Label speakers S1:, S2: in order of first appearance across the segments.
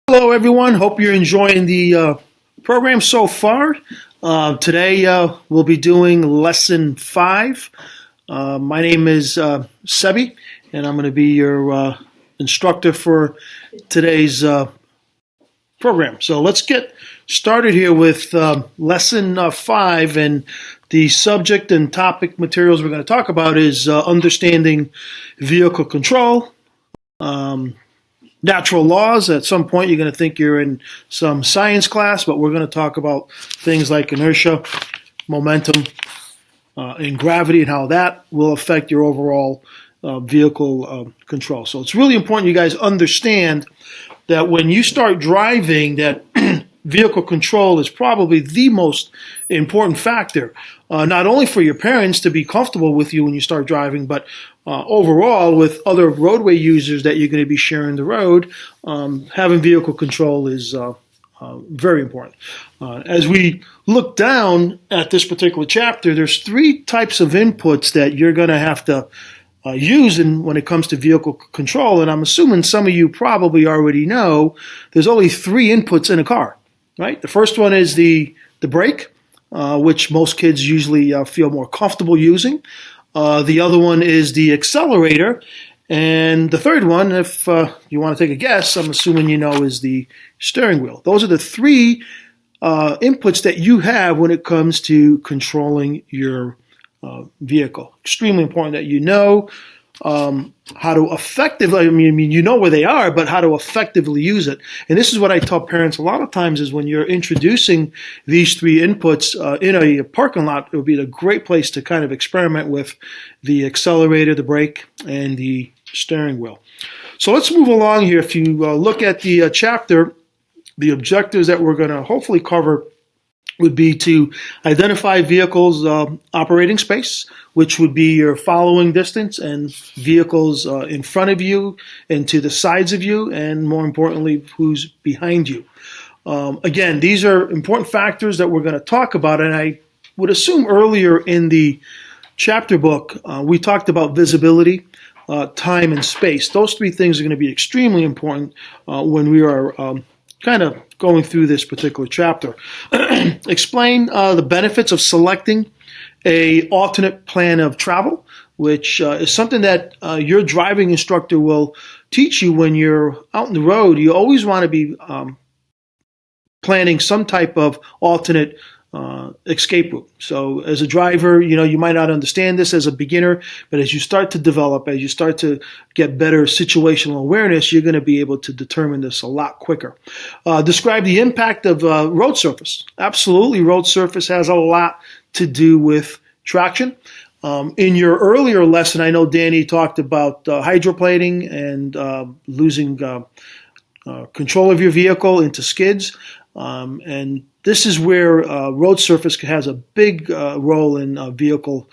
S1: Hello, everyone. Hope you're enjoying the program so far. Today, we'll be doing lesson 5. My name is Sebi, and I'm going to be your instructor for today's program. So let's get started here with lesson 5. And the subject and topic materials we're going to talk about is understanding vehicle control. Natural laws. At some point, you're going to think you're in some science class, but we're going to talk about things like inertia, momentum, and gravity, and how that will affect your overall vehicle control. So it's really important you guys understand that when you start driving, that vehicle control is probably the most important factor, not only for your parents to be comfortable with you when you start driving, but overall with other roadway users that you're going to be sharing the road. Having vehicle control is very important. As we look down at this particular chapter, there's 3 types of inputs that you're going to have to use when it comes to vehicle control. And I'm assuming some of you probably already know there's only 3 inputs in a car, right? The first one is the brake, which most kids usually feel more comfortable using. The other one is the accelerator. And the third one, if you want to take a guess, I'm assuming you know, is the steering wheel. Those are the 3 inputs that you have when it comes to controlling your vehicle. Extremely important that you know how to effectively, you know where they are, but how to effectively use it. And this is what I tell parents a lot of times is when you're introducing these 3 inputs in a parking lot, it would be a great place to kind of experiment with the accelerator, the brake, and the steering wheel. So let's move along here. If you look at the chapter, the objectives that we're going to hopefully cover would be to identify vehicles' operating space, which would be your following distance, and vehicles in front of you and to the sides of you, and more importantly, who's behind you. Again, these are important factors that we're going to talk about, and I would assume earlier in the chapter book, we talked about visibility, time, and space. Those 3 things are going to be extremely important when we are kind of going through this particular chapter. Explain the benefits of selecting a alternate plan of travel, which is something that your driving instructor will teach you when you're out on the road. You always want to be planning some type of alternate escape route. So as a driver, you might not understand this as a beginner, but as you start to develop, as you start to get better situational awareness, you're going to be able to determine this a lot quicker. Describe the impact of road surface. Absolutely, road surface has a lot to do with traction. In your earlier lesson, I know Danny talked about hydroplaning and losing control of your vehicle into skids. And this is where road surface has a big role in vehicle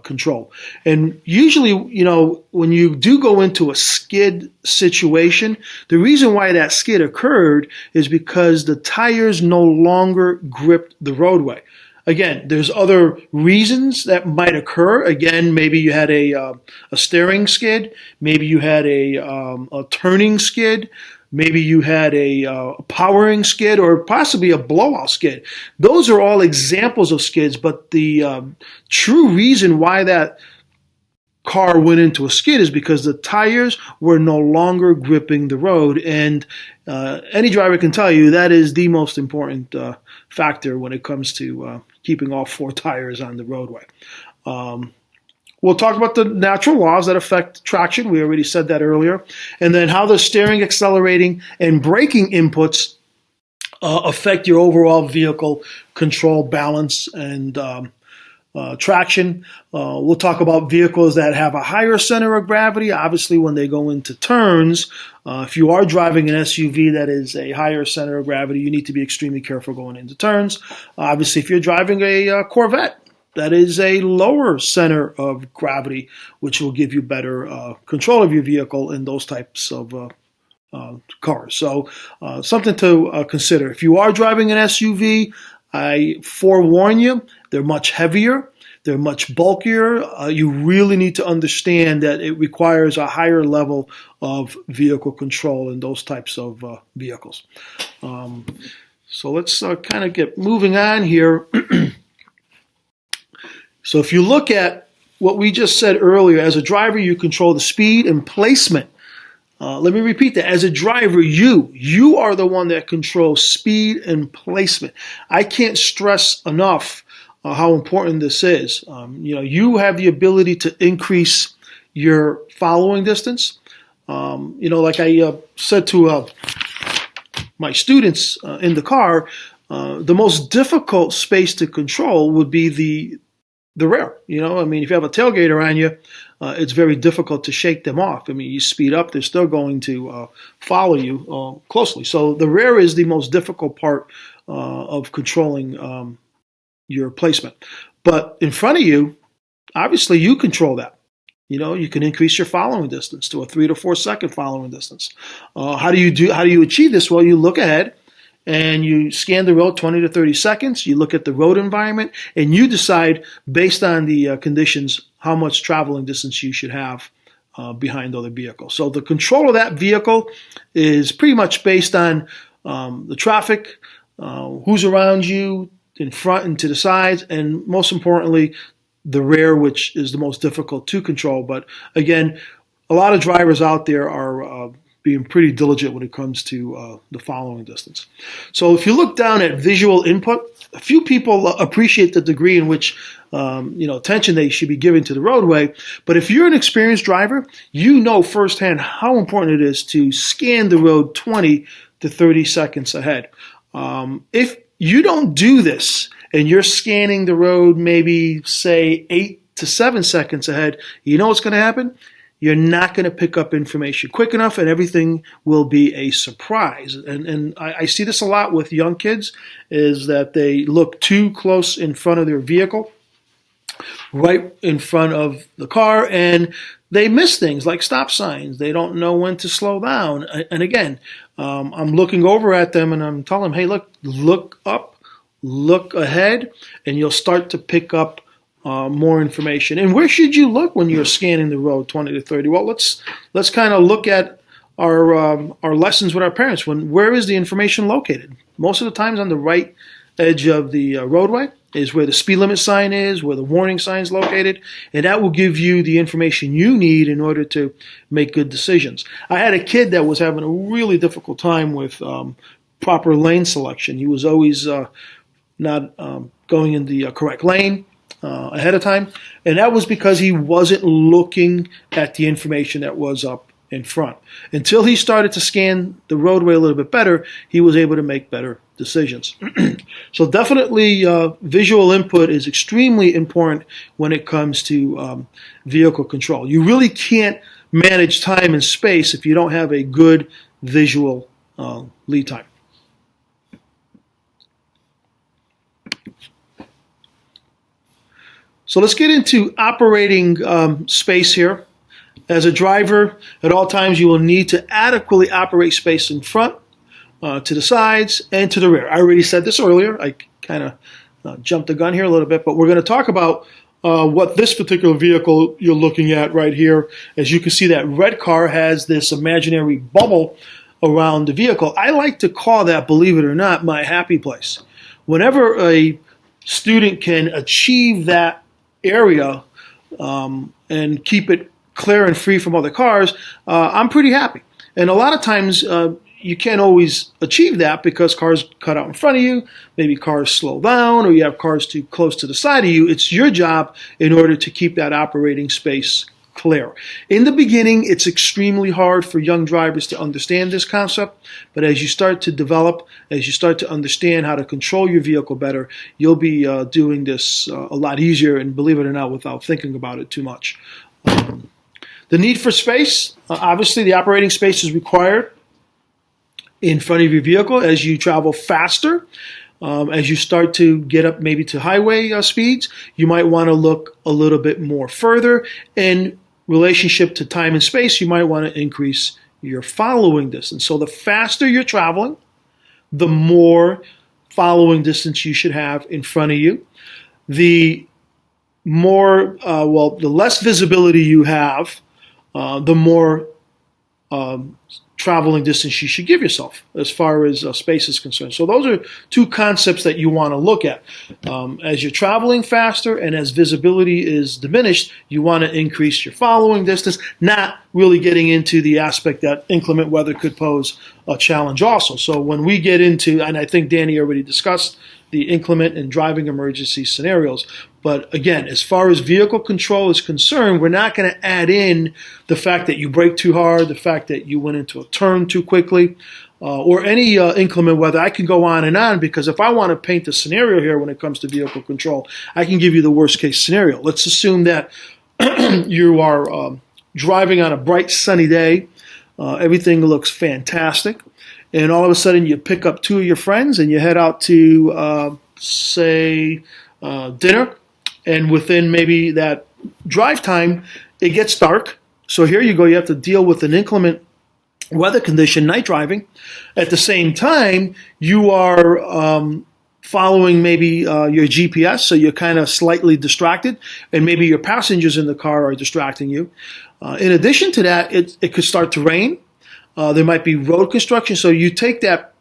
S1: control. And usually, when you do go into a skid situation, the reason why that skid occurred is because the tires no longer gripped the roadway. Again, there's other reasons that might occur. Again, maybe you had a steering skid, maybe you had a turning skid, maybe you had a powering skid, or possibly a blowout skid. Those are all examples of skids, but the true reason why that car went into a skid is because the tires were no longer gripping the road. And any driver can tell you that is the most important factor when it comes to keeping all 4 tires on the roadway. We'll talk about the natural laws that affect traction. We already said that earlier. And then how the steering, accelerating, and braking inputs affect your overall vehicle control, balance, and traction. We'll talk about vehicles that have a higher center of gravity. Obviously, when they go into turns, if you are driving an SUV that is a higher center of gravity, you need to be extremely careful going into turns. Obviously, if you're driving a Corvette, that is a lower center of gravity, which will give you better control of your vehicle in those types of cars. So something to consider. If you are driving an SUV, I forewarn you, they're much heavier. They're much bulkier. You really need to understand that it requires a higher level of vehicle control in those types of vehicles. So let's kind of get moving on here. So if you look at what we just said earlier, as a driver, you control the speed and placement. Let me repeat that. As a driver, you are the one that controls speed and placement. I can't stress enough how important this is. You have the ability to increase your following distance. Like I said to my students in the car, the most difficult space to control would be the rear. If you have a tailgater on you, it's very difficult to shake them off. You speed up, they're still going to follow you closely. So the rear is the most difficult part of controlling your placement. But in front of you, obviously you control that. You can increase your following distance to a 3 to 4 second following distance. How do you achieve this? Well, you look ahead and you scan the road 20 to 30 seconds. You look at the road environment and you decide based on the conditions how much traveling distance you should have behind other vehicles. So the control of that vehicle is pretty much based on the traffic, who's around you, in front and to the sides, and most importantly, the rear, which is the most difficult to control. But again, a lot of drivers out there are being pretty diligent when it comes to the following distance. So if you look down at visual input, a few people appreciate the degree in which attention they should be giving to the roadway. But if you're an experienced driver, you know firsthand how important it is to scan the road 20 to 30 seconds ahead. If you don't do this and you're scanning the road maybe, say, 8 to 7 seconds ahead, you know what's going to happen? You're not going to pick up information quick enough, and everything will be a surprise. And I see this a lot with young kids, is that they look too close in front of their vehicle, right in front of the car, and they miss things like stop signs. They don't know when to slow down. And again, I'm looking over at them and I'm telling them, hey, look up, look ahead, and you'll start to pick up more information. And where should you look when you're scanning the road 20 to 30? Well, let's kind of look at our lessons with our parents. Where is the information located? Most of the times on the right edge of the roadway is where the speed limit sign is, where the warning sign is located, and that will give you the information you need in order to make good decisions. I had a kid that was having a really difficult time with proper lane selection. He was always not going in the correct lane ahead of time, and that was because he wasn't looking at the information that was up in front. Until he started to scan the roadway a little bit better, he was able to make better decisions. So definitely visual input is extremely important when it comes to vehicle control. You really can't manage time and space if you don't have a good visual lead time. So let's get into operating space here. As a driver, at all times you will need to adequately operate space in front, to the sides, and to the rear. I already said this earlier. I kind of jumped the gun here a little bit, but we're going to talk about what this particular vehicle you're looking at right here. As you can see, that red car has this imaginary bubble around the vehicle. I like to call that, believe it or not, my happy place. Whenever a student can achieve that area and keep it clear and free from other cars, I'm pretty happy. And a lot of times you can't always achieve that because cars cut out in front of you, maybe cars slow down, or you have cars too close to the side of you. It's your job in order to keep that operating space clear. In the beginning, it's extremely hard for young drivers to understand this concept, but as you start to develop, as you start to understand how to control your vehicle better, you'll be doing this a lot easier, and believe it or not, without thinking about it too much. The need for space, obviously the operating space is required in front of your vehicle as you travel faster. As you start to get up maybe to highway speeds, you might want to look a little bit more further. In relationship to time and space, you might want to increase your following distance. So the faster you're traveling, the more following distance you should have in front of you. The the less visibility you have, the more traveling distance you should give yourself as far as space is concerned. So those are two concepts that you want to look at. As you're traveling faster and as visibility is diminished, you want to increase your following distance, not really getting into the aspect that inclement weather could pose a challenge also. So when we get into, and I think Danny already discussed the inclement and driving emergency scenarios. But again, as far as vehicle control is concerned, we're not going to add in the fact that you brake too hard, the fact that you went into a turn too quickly, or any inclement weather. I can go on, because if I want to paint a scenario here when it comes to vehicle control, I can give you the worst case scenario. Let's assume that you are driving on a bright sunny day. Everything looks fantastic. And all of a sudden you pick up two of your friends and you head out to, dinner. And within maybe that drive time, it gets dark. So here you go. You have to deal with an inclement weather condition, night driving. At the same time, you are following maybe your GPS, so you're kind of slightly distracted, and maybe your passengers in the car are distracting you. In addition to that, it could start to rain. There might be road construction. So you take that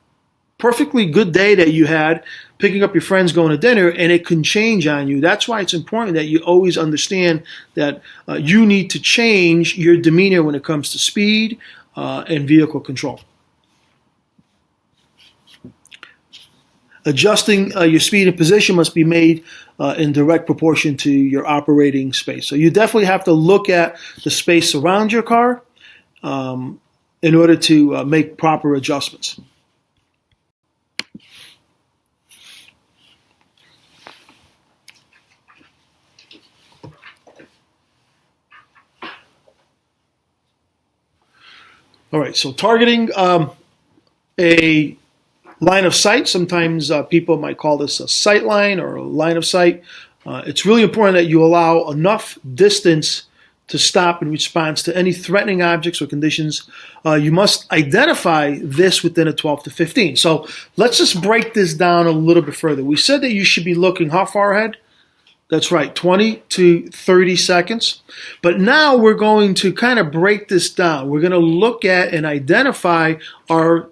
S1: perfectly good day that you had, picking up your friends, going to dinner, and it can change on you. That's why it's important that you always understand that you need to change your demeanor when it comes to speed and vehicle control. Adjusting your speed and position must be made in direct proportion to your operating space. So you definitely have to look at the space around your car in order to make proper adjustments. All right, so targeting a line of sight. Sometimes people might call this a sight line or a line of sight. It's really important that you allow enough distance to stop in response to any threatening objects or conditions. You must identify this within a 12 to 15. So let's just break this down a little bit further. We said that you should be looking how far ahead? That's right, 20 to 30 seconds. But now we're going to kind of break this down. We're going to look at and identify our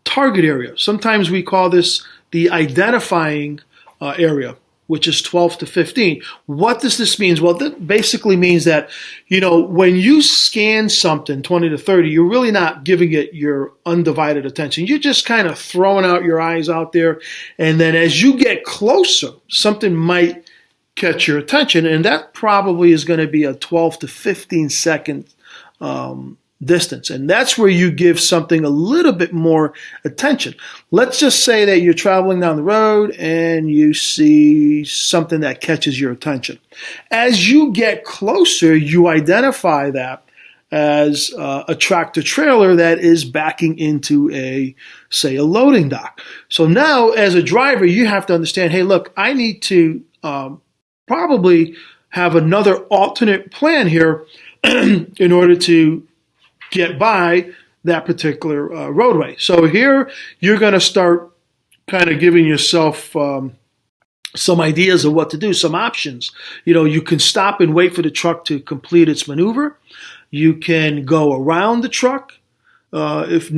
S1: target area. Sometimes we call this the identifying area, which is 12 to 15. What does this mean? Well, that basically means that, when you scan something 20 to 30, you're really not giving it your undivided attention. You're just kind of throwing out your eyes out there. And then as you get closer, something might catch your attention. And that probably is going to be a 12 to 15 second distance. And that's where you give something a little bit more attention. Let's just say that you're traveling down the road and you see something that catches your attention. As you get closer, you identify that as a tractor trailer that is backing into a loading dock. So now as a driver, you have to understand, hey, look, I need to probably have another alternate plan here in order to get by that particular roadway. So here you're going to start kind of giving yourself some ideas of what to do, some options. You can stop and wait for the truck to complete its maneuver. You can go around the truck if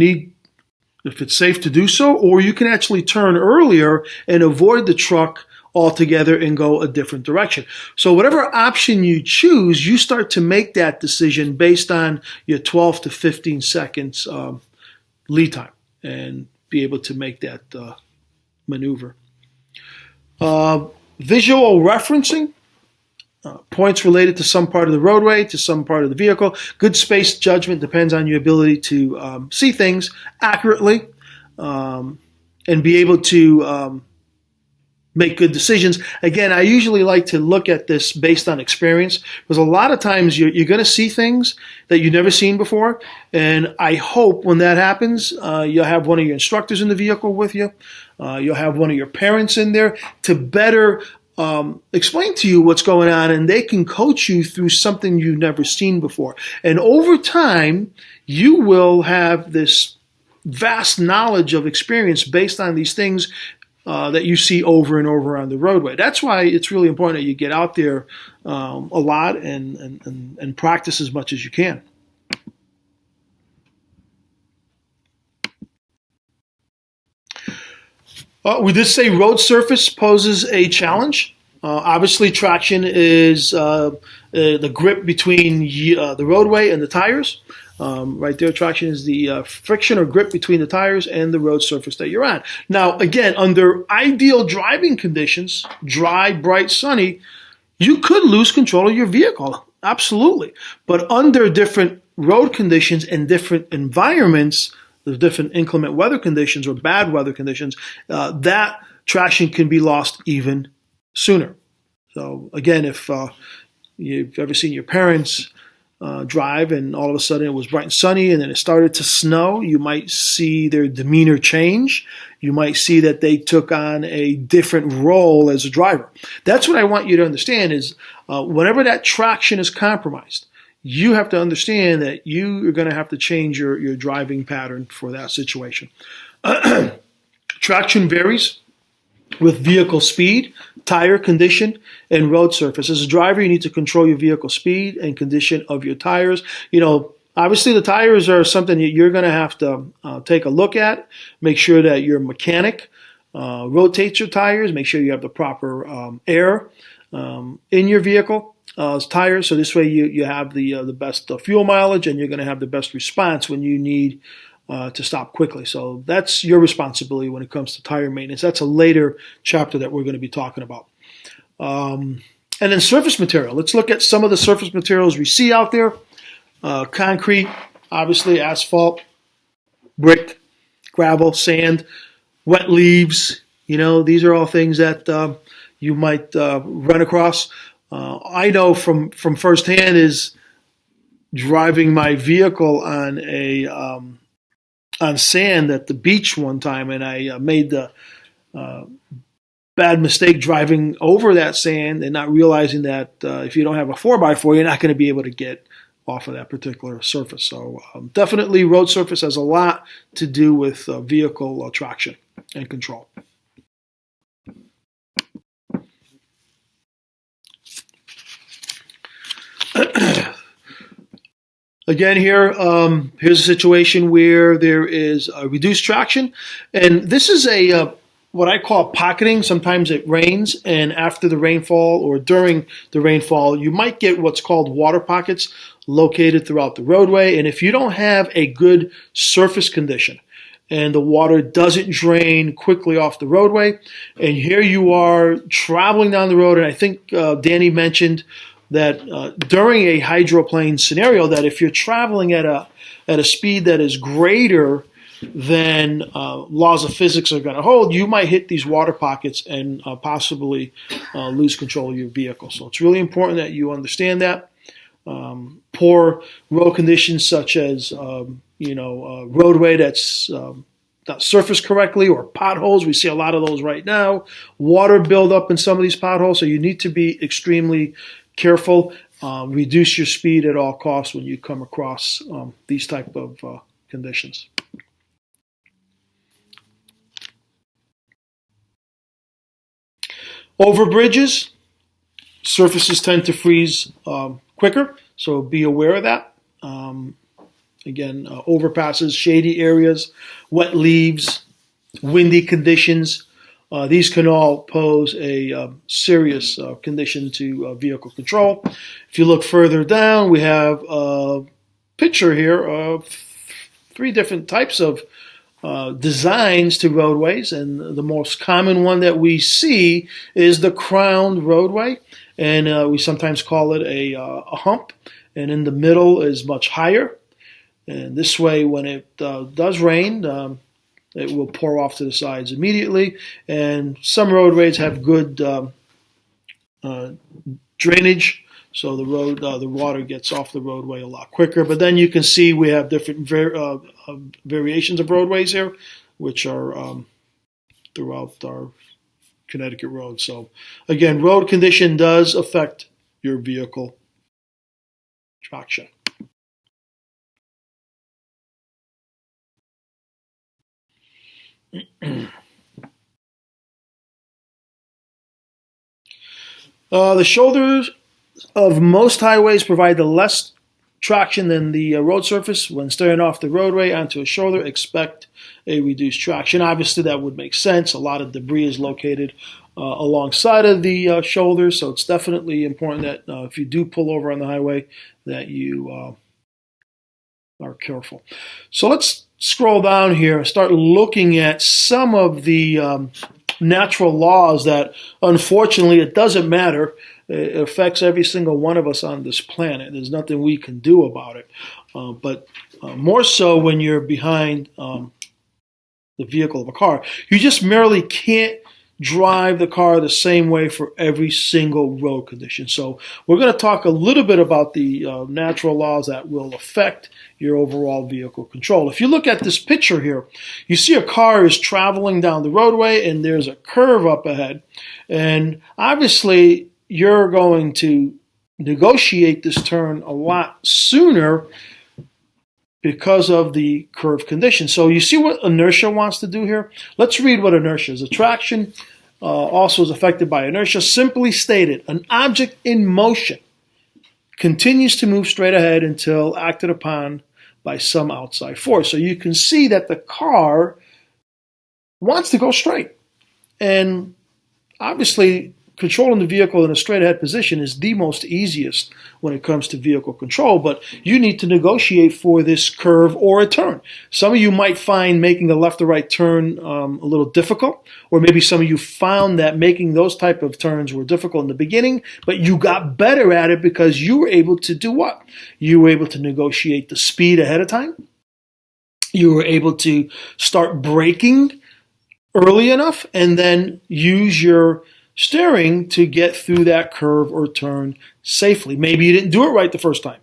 S1: it's safe to do so, or you can actually turn earlier and avoid the truck altogether and go a different direction. So whatever option you choose, you start to make that decision based on your 12 to 15 seconds lead time and be able to make that maneuver. Visual referencing, points related to some part of the roadway, to some part of the vehicle. Good space judgment depends on your ability to see things accurately and be able to make good decisions. Again, I usually like to look at this based on experience, because a lot of times you're going to see things that you've never seen before. And I hope when that happens, you'll have one of your instructors in the vehicle with you. You'll have one of your parents in there to better explain to you what's going on, and they can coach you through something you've never seen before. And over time, you will have this vast knowledge of experience based on these things that you see over and over on the roadway. That's why it's really important that you get out there a lot and practice as much as you can. We did say road surface poses a challenge. Obviously, traction is the grip between the roadway and the tires. Right there, traction is the friction or grip between the tires and the road surface that you're on. Now, again, under ideal driving conditions, dry, bright, sunny, you could lose control of your vehicle. Absolutely. But under different road conditions and different environments, the different inclement weather conditions or bad weather conditions, that traction can be lost even sooner. So again, if you've ever seen your parents drive and all of a sudden it was bright and sunny and then it started to snow, you might see their demeanor change. You might see that they took on a different role as a driver. That's what I want you to understand is whenever that traction is compromised, you have to understand that you are going to have to change your driving pattern for that situation. Traction varies with vehicle speed, tire condition, and road surface. As a driver, you need to control your vehicle speed and condition of your tires. Obviously the tires are something that you're going to have to take a look at. Make sure that your mechanic rotates your tires. Make sure you have the proper air in your vehicle tires. So this way you have the best fuel mileage and you're going to have the best response when you need to stop quickly. So that's your responsibility when it comes to tire maintenance. That's a later chapter that we're going to be talking about. And then surface material. Let's look at some of the surface materials we see out there. Concrete, obviously asphalt, brick, gravel, sand, wet leaves. These are all things that you might run across. I know from firsthand is driving my vehicle on sand at the beach one time, and I made the bad mistake driving over that sand and not realizing that if you don't have a 4x4, you're not going to be able to get off of that particular surface. So definitely road surface has a lot to do with vehicle traction and control. Again, here's a situation where there is a reduced traction, and this is what I call pocketing. Sometimes it rains, and after the rainfall or during the rainfall, you might get what's called water pockets located throughout the roadway. And if you don't have a good surface condition and the water doesn't drain quickly off the roadway, and here you are traveling down the road, and I think Danny mentioned that during a hydroplane scenario, that if you're traveling at a speed that is greater than laws of physics are going to hold, you might hit these water pockets and possibly lose control of your vehicle. So it's really important that you understand that. Poor road conditions, such as roadway that's not surfaced correctly, or potholes. We see a lot of those right now. Water buildup in some of these potholes, so you need to be extremely careful. Reduce your speed at all costs when you come across these type of conditions. Over bridges, surfaces tend to freeze quicker, so be aware of that. Again, overpasses, shady areas, wet leaves, windy conditions. These can all pose a serious condition to vehicle control. If you look further down, we have a picture here of 3 different types of designs to roadways, and the most common one that we see is the crowned roadway, and we sometimes call it a hump, and in the middle is much higher. And this way, when it does rain, it will pour off to the sides immediately. And some roadways have good drainage, so the water gets off the roadway a lot quicker. But then you can see we have different variations of roadways here, which are throughout our Connecticut roads. So again, road condition does affect your vehicle traction. The shoulders of most highways provide the less traction than the road surface. When staring off the roadway onto a shoulder, expect a reduced traction. Obviously, that would make sense. A lot of debris is located alongside of the shoulder, so it's definitely important that if you do pull over on the highway, that you are careful. So let's scroll down here and start looking at some of the natural laws that, unfortunately, it doesn't matter. It affects every single one of us on this planet. There's nothing we can do about it. But more so when you're behind the vehicle of a car. You just merely can't drive the car the same way for every single road condition. So we're going to talk a little bit about the natural laws that will affect your overall vehicle control. If you look at this picture here, you see a car is traveling down the roadway and there's a curve up ahead. And obviously you're going to negotiate this turn a lot sooner because of the curve condition. So you see what inertia wants to do here? Let's read what inertia is. Attraction also is affected by inertia. Simply stated, an object in motion continues to move straight ahead until acted upon by some outside force. So you can see that the car wants to go straight. And obviously, controlling the vehicle in a straight ahead position is the most easiest when it comes to vehicle control, but you need to negotiate for this curve or a turn. Some of you might find making a left or right turn a little difficult, or maybe some of you found that making those type of turns were difficult in the beginning, but you got better at it because you were able to do what? You were able to negotiate the speed ahead of time. You were able to start braking early enough and then use your steering to get through that curve or turn safely. Maybe you didn't do it right the first time.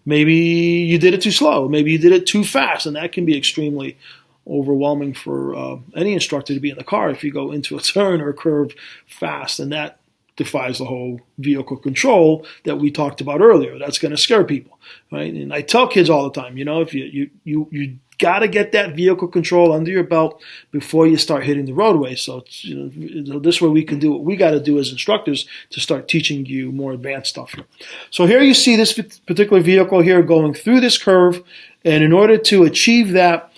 S1: Maybe you did it too slow. Maybe you did it too fast, and that can be extremely overwhelming for any instructor to be in the car if you go into a turn or a curve fast, and that defies the whole vehicle control that we talked about earlier. That's going to scare people, right? And I tell kids all the time, if you got to get that vehicle control under your belt before you start hitting the roadway. So this way we can do what we got to do as instructors to start teaching you more advanced stuff here. So here you see this particular vehicle here going through this curve, and in order to achieve that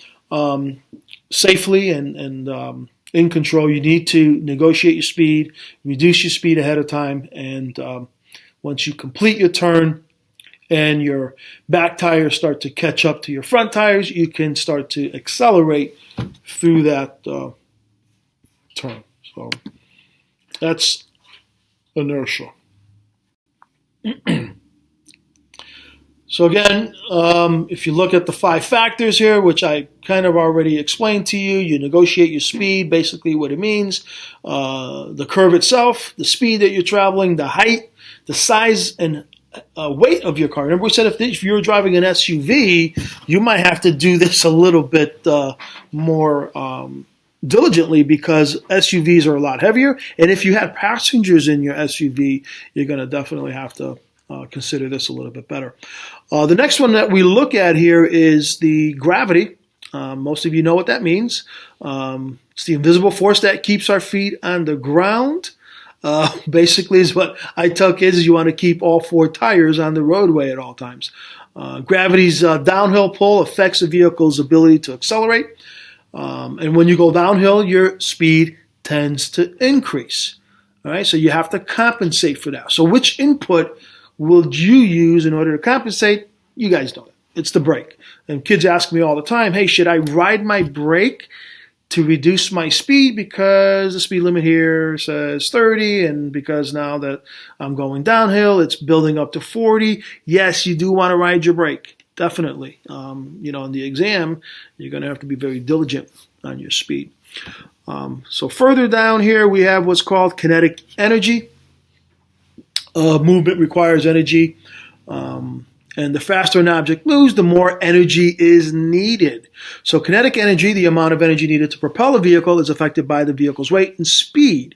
S1: safely and in control, you need to negotiate your speed, reduce your speed ahead of time, and once you complete your turn, and your back tires start to catch up to your front tires, you can start to accelerate through that turn. So that's inertia. So again, if you look at the 5 factors here, which I kind of already explained to you, you negotiate your speed, basically what it means, the curve itself, the speed that you're traveling, the height, the size and weight of your car. Remember we said if you're driving an SUV, you might have to do this a little bit more diligently because SUVs are a lot heavier. And if you have passengers in your SUV, you're going to definitely have to consider this a little bit better. The next one that we look at here is the gravity. Most of you know what that means. It's the invisible force that keeps our feet on the ground. Basically is what I tell kids is you want to keep all 4 tires on the roadway at all times. Gravity's downhill pull affects the vehicle's ability to accelerate. And when you go downhill, your speed tends to increase. All right, so you have to compensate for that. So which input will you use in order to compensate? You guys know it. It's the brake. And kids ask me all the time, hey, should I ride my brake to reduce my speed because the speed limit here says 30 and because now that I'm going downhill, it's building up to 40. Yes, you do want to ride your brake. Definitely. In the exam, you're going to have to be very diligent on your speed. So further down here, we have what's called kinetic energy. Movement requires energy. And the faster an object moves, the more energy is needed. So kinetic energy, the amount of energy needed to propel a vehicle, is affected by the vehicle's weight and speed.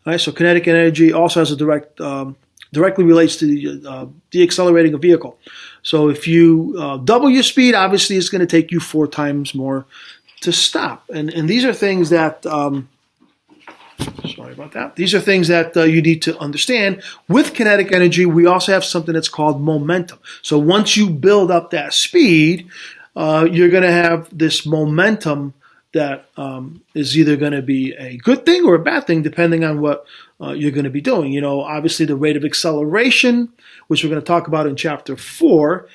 S1: All right, so kinetic energy also has a directly relates to deaccelerating a vehicle. So if you double your speed, obviously it's going to take you 4 times more to stop. And these are things that Sorry about that. These are things that you need to understand. With kinetic energy, we also have something that's called momentum. So once you build up that speed, you're going to have this momentum that is either going to be a good thing or a bad thing, depending on what you're going to be doing. You know, obviously the rate of acceleration, which we're going to talk about in chapter 4,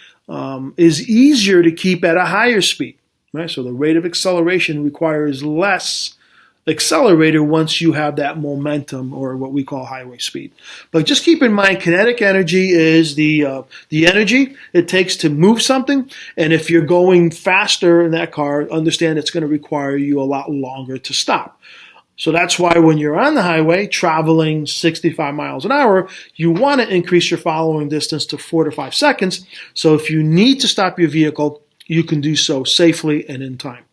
S1: is easier to keep at a higher speed. Right? So the rate of acceleration requires less accelerator once you have that momentum, or what we call highway speed. But just keep in mind, kinetic energy is the energy it takes to move something. And if you're going faster in that car, understand it's going to require you a lot longer to stop. So that's why when you're on the highway traveling 65 miles an hour, you want to increase your following distance to 4 to 5 seconds. So if you need to stop your vehicle, you can do so safely and in time.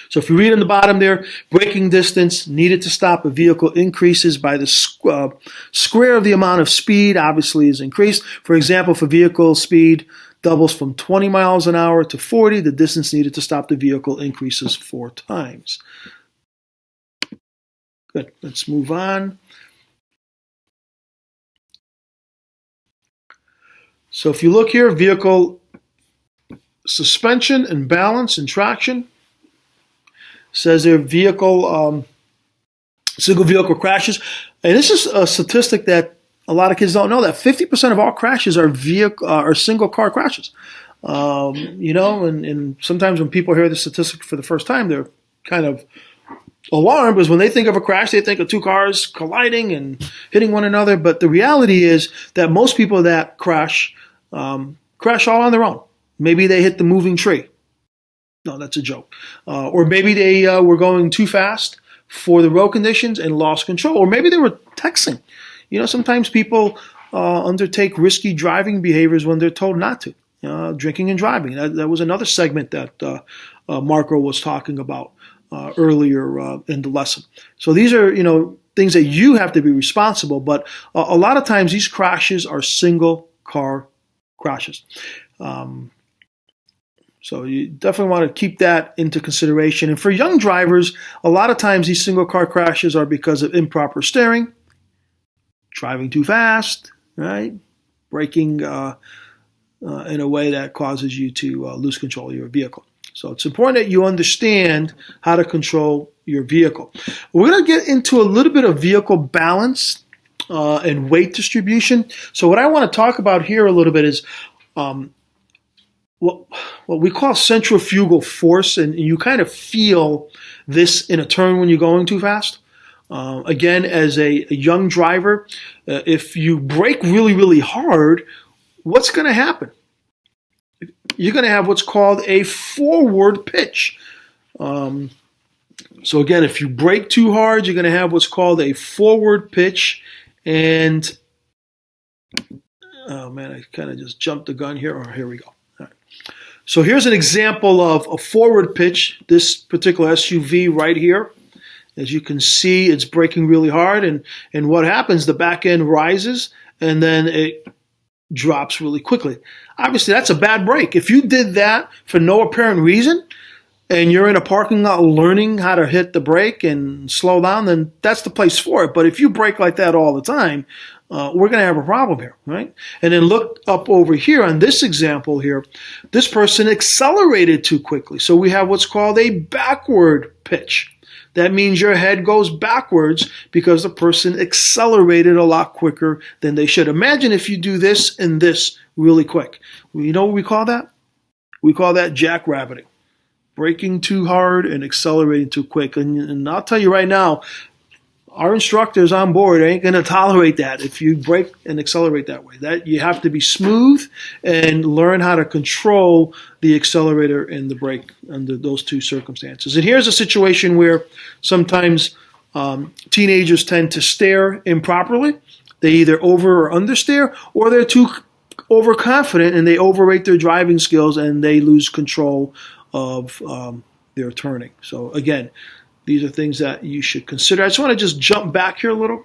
S1: So if you read on the bottom there, braking distance needed to stop a vehicle increases by the square of the amount of speed, obviously, is increased. For example, if a vehicle speed doubles from 20 miles an hour to 40, the distance needed to stop the vehicle increases 4 times. Good. Let's move on. So if you look here, vehicle suspension and balance and traction. Says their vehicle, single vehicle crashes. And this is a statistic that a lot of kids don't know, that 50% of all crashes are single car crashes. You know, and sometimes when people hear the statistic for the first time, they're kind of alarmed, because when they think of a crash, they think of two cars colliding and hitting one another. But the reality is that most people that crash all on their own. Maybe they hit the moving tree. No, that's a joke. Or maybe they were going too fast for the road conditions and lost control. Or maybe they were texting. You know, sometimes people undertake risky driving behaviors when they're told not to. Drinking and driving. That was another segment that Marco was talking about earlier in the lesson. So these are, you know, things that you have to be responsible. But a lot of times these crashes are single car crashes. So you definitely want to keep that into consideration. And for young drivers, a lot of times these single car crashes are because of improper steering, driving too fast, right? Braking in a way that causes you to lose control of your vehicle. So it's important that you understand how to control your vehicle. We're going to get into a little bit of vehicle balance and weight distribution. So what I want to talk about here a little bit is what we call centrifugal force, and you kind of feel this in a turn when you're going too fast. Again, as a young driver, if you brake really, really hard, what's going to happen? You're going to have what's called a forward pitch. So again, if you brake too hard, you're going to have what's called a forward pitch. And, oh man, I kind of just jumped the gun here. Here we go. All right. So here's an example of a forward pitch. This particular SUV right here. As you can see, it's braking really hard. And what happens, the back end rises and then it drops really quickly. Obviously, that's a bad brake. If you did that for no apparent reason and you're in a parking lot learning how to hit the brake and slow down, then that's the place for it. But if you brake like that all the time, we're going to have a problem here, right? And then look up over here on this example here. This person accelerated too quickly. So we have what's called a backward pitch. That means your head goes backwards because the person accelerated a lot quicker than they should. Imagine if you do this and this really quick. You know what we call that? We call that jackrabbiting. Braking too hard and accelerating too quick. And I'll tell you right now, our instructors on board ain't going to tolerate that if you brake and accelerate that way. That you have to be smooth and learn how to control the accelerator and the brake under those two circumstances. And here's a situation where sometimes teenagers tend to steer improperly. They either over or understeer, or they're too overconfident and they overrate their driving skills and they lose control of their turning. So again, these are things that you should consider. I just want to just jump back here a little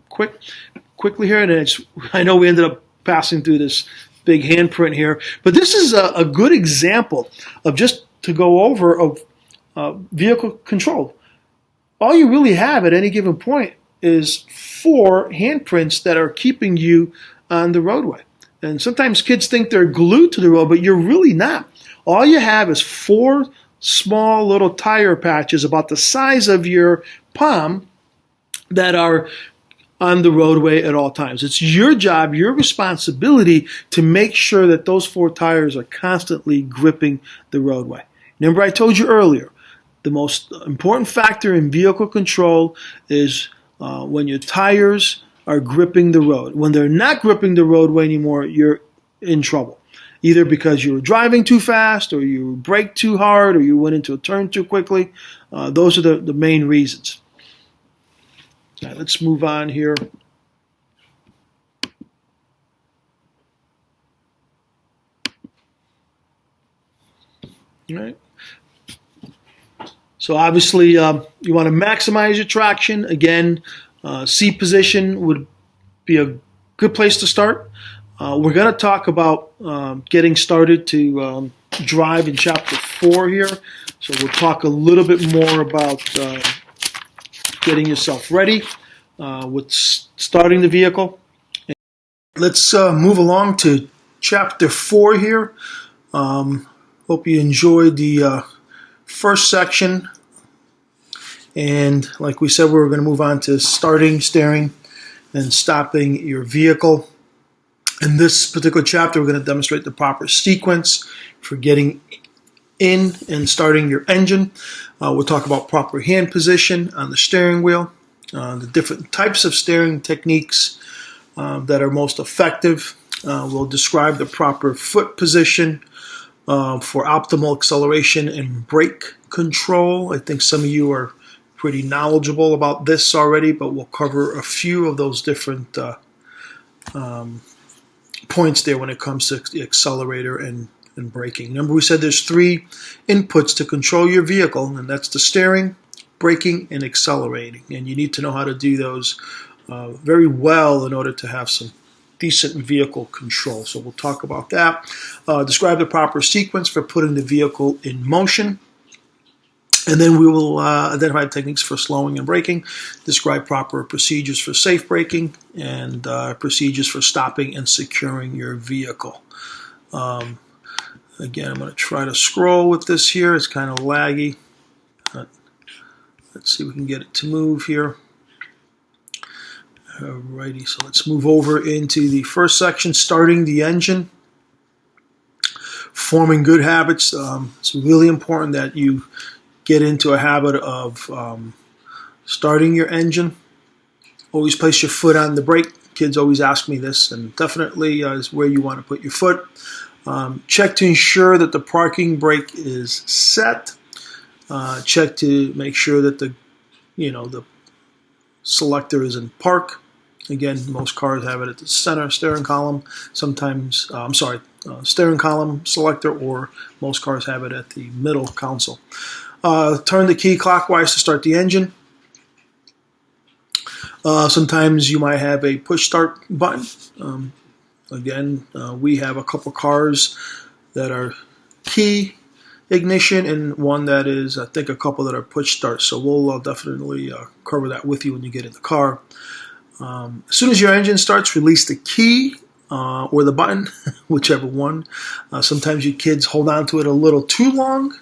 S1: quickly here. And I know we ended up passing through this big handprint here, but this is a good example of just to go over of vehicle control. all you really have at any given point is 4 handprints that are keeping you on the roadway. And sometimes kids think they're glued to the road, but you're really not. All you have is 4 small little tire patches about the size of your palm that are on the roadway at all times. It's your job, your responsibility to make sure that those 4 tires are constantly gripping the roadway. Remember, I told you earlier, the most important factor in vehicle control is when your tires are gripping the road. When they're not gripping the roadway anymore, you're in trouble. Either because you were driving too fast, or you braked too hard, or you went into a turn too quickly. Those are the main reasons. All right, let's move on here. All right. So obviously, you want to maximize your traction. Again, seat position would be a good place to start. We're going to talk about getting started to drive in Chapter 4 here. So we'll talk a little bit more about getting yourself ready with starting the vehicle. Let's move along to Chapter 4 here. Hope you enjoyed the first section. And like we said, we're going to move on to starting, steering, and stopping your vehicle. In this particular chapter, we're going to demonstrate the proper sequence for getting in and starting your engine. We'll talk about proper hand position on the steering wheel, the different types of steering techniques that are most effective. We'll describe the proper foot position for optimal acceleration and brake control. I think some of you are pretty knowledgeable about this already, but we'll cover a few of those different points there when it comes to the accelerator and braking. Remember, we said there's 3 inputs to control your vehicle, and that's the steering, braking, and accelerating. And you need to know how to do those very well in order to have some decent vehicle control. So we'll talk about that. Describe the proper sequence for putting the vehicle in motion. And then we will identify techniques for slowing and braking, describe proper procedures for safe braking, and procedures for stopping and securing your vehicle. Again, I'm going to try to scroll with this here. It's kind of laggy. Let's see if we can get it to move here. Alrighty, so let's move over into the first section, starting the engine. Forming good habits. It's really important that you get into a habit of starting your engine. Always place your foot on the brake. Kids always ask me this, and definitely is where you want to put your foot. Check to ensure that the parking brake is set. Check to make sure that the selector is in park. Again, most cars have it at the center steering column. Sometimes, steering column selector, or most cars have it at the middle console. Turn the key clockwise to start the engine. Sometimes you might have a push start button. Again, we have a couple cars that are key ignition and one that is, I think, a couple that are push start. So we'll definitely cover that with you when you get in the car. As soon as your engine starts, release the key or the button, whichever one. Sometimes you kids hold on to it a little too long,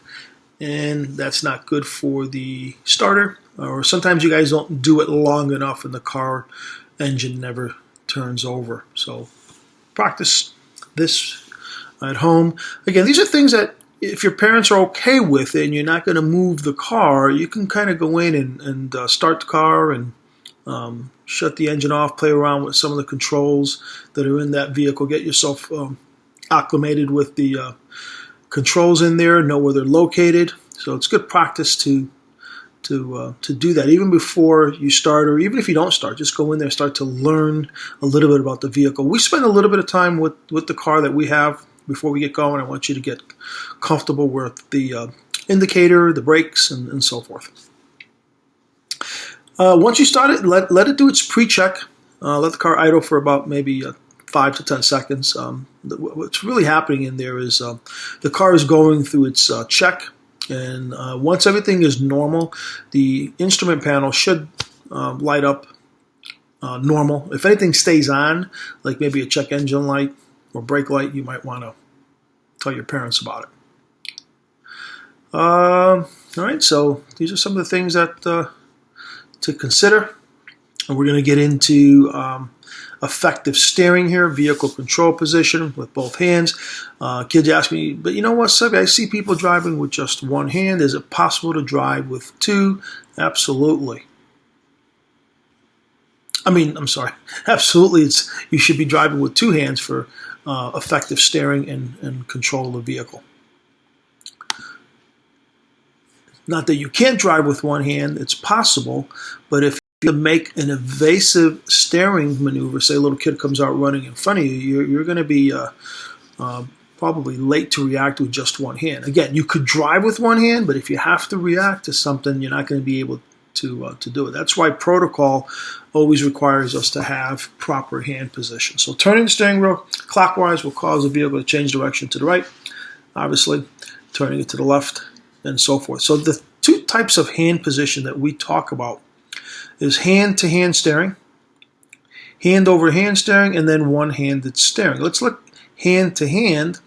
S1: and that's not good for the starter. Or sometimes you guys don't do it long enough and the car engine never turns over. So practice this at home. Again, these are things that if your parents are okay with it and you're not going to move the car, you can kind of go in and start the car and shut the engine off, play around with some of the controls that are in that vehicle. Get yourself acclimated with the controls in there, know where they're located. So it's good practice to do that even before you start, or even if you don't start, just go in there and start to learn a little bit about the vehicle. We spend a little bit of time with the car that we have before we get going. I want you to get comfortable with the indicator, the brakes, and so forth. Once you start it, let it do its pre-check. Let the car idle for about maybe 5 to 10 seconds. What's really happening in there is the car is going through its check. And once everything is normal, the instrument panel should light up normal. If anything stays on, like maybe a check engine light or brake light, you might want to tell your parents about it. All right, so these are some of the things that to consider. And we're going to get into effective steering here, vehicle control position with both hands. Kids ask me, but you know what, Seb? I see people driving with just one hand. Is it possible to drive with two? Absolutely. I'm sorry. Absolutely, you should be driving with two hands for effective steering and control of the vehicle. Not that you can't drive with one hand, it's possible, but if you make an evasive steering maneuver, say a little kid comes out running in front of you, you're going to be probably late to react with just one hand. Again, you could drive with one hand, but if you have to react to something, you're not going to be able to do it. That's why protocol always requires us to have proper hand position. So turning the steering wheel clockwise will cause the vehicle to change direction to the right, obviously, turning it to the left, and so forth. So the two types of hand position that we talk about is hand-to-hand steering, hand-over-hand steering, and then one-handed steering. Let's look hand-to-hand,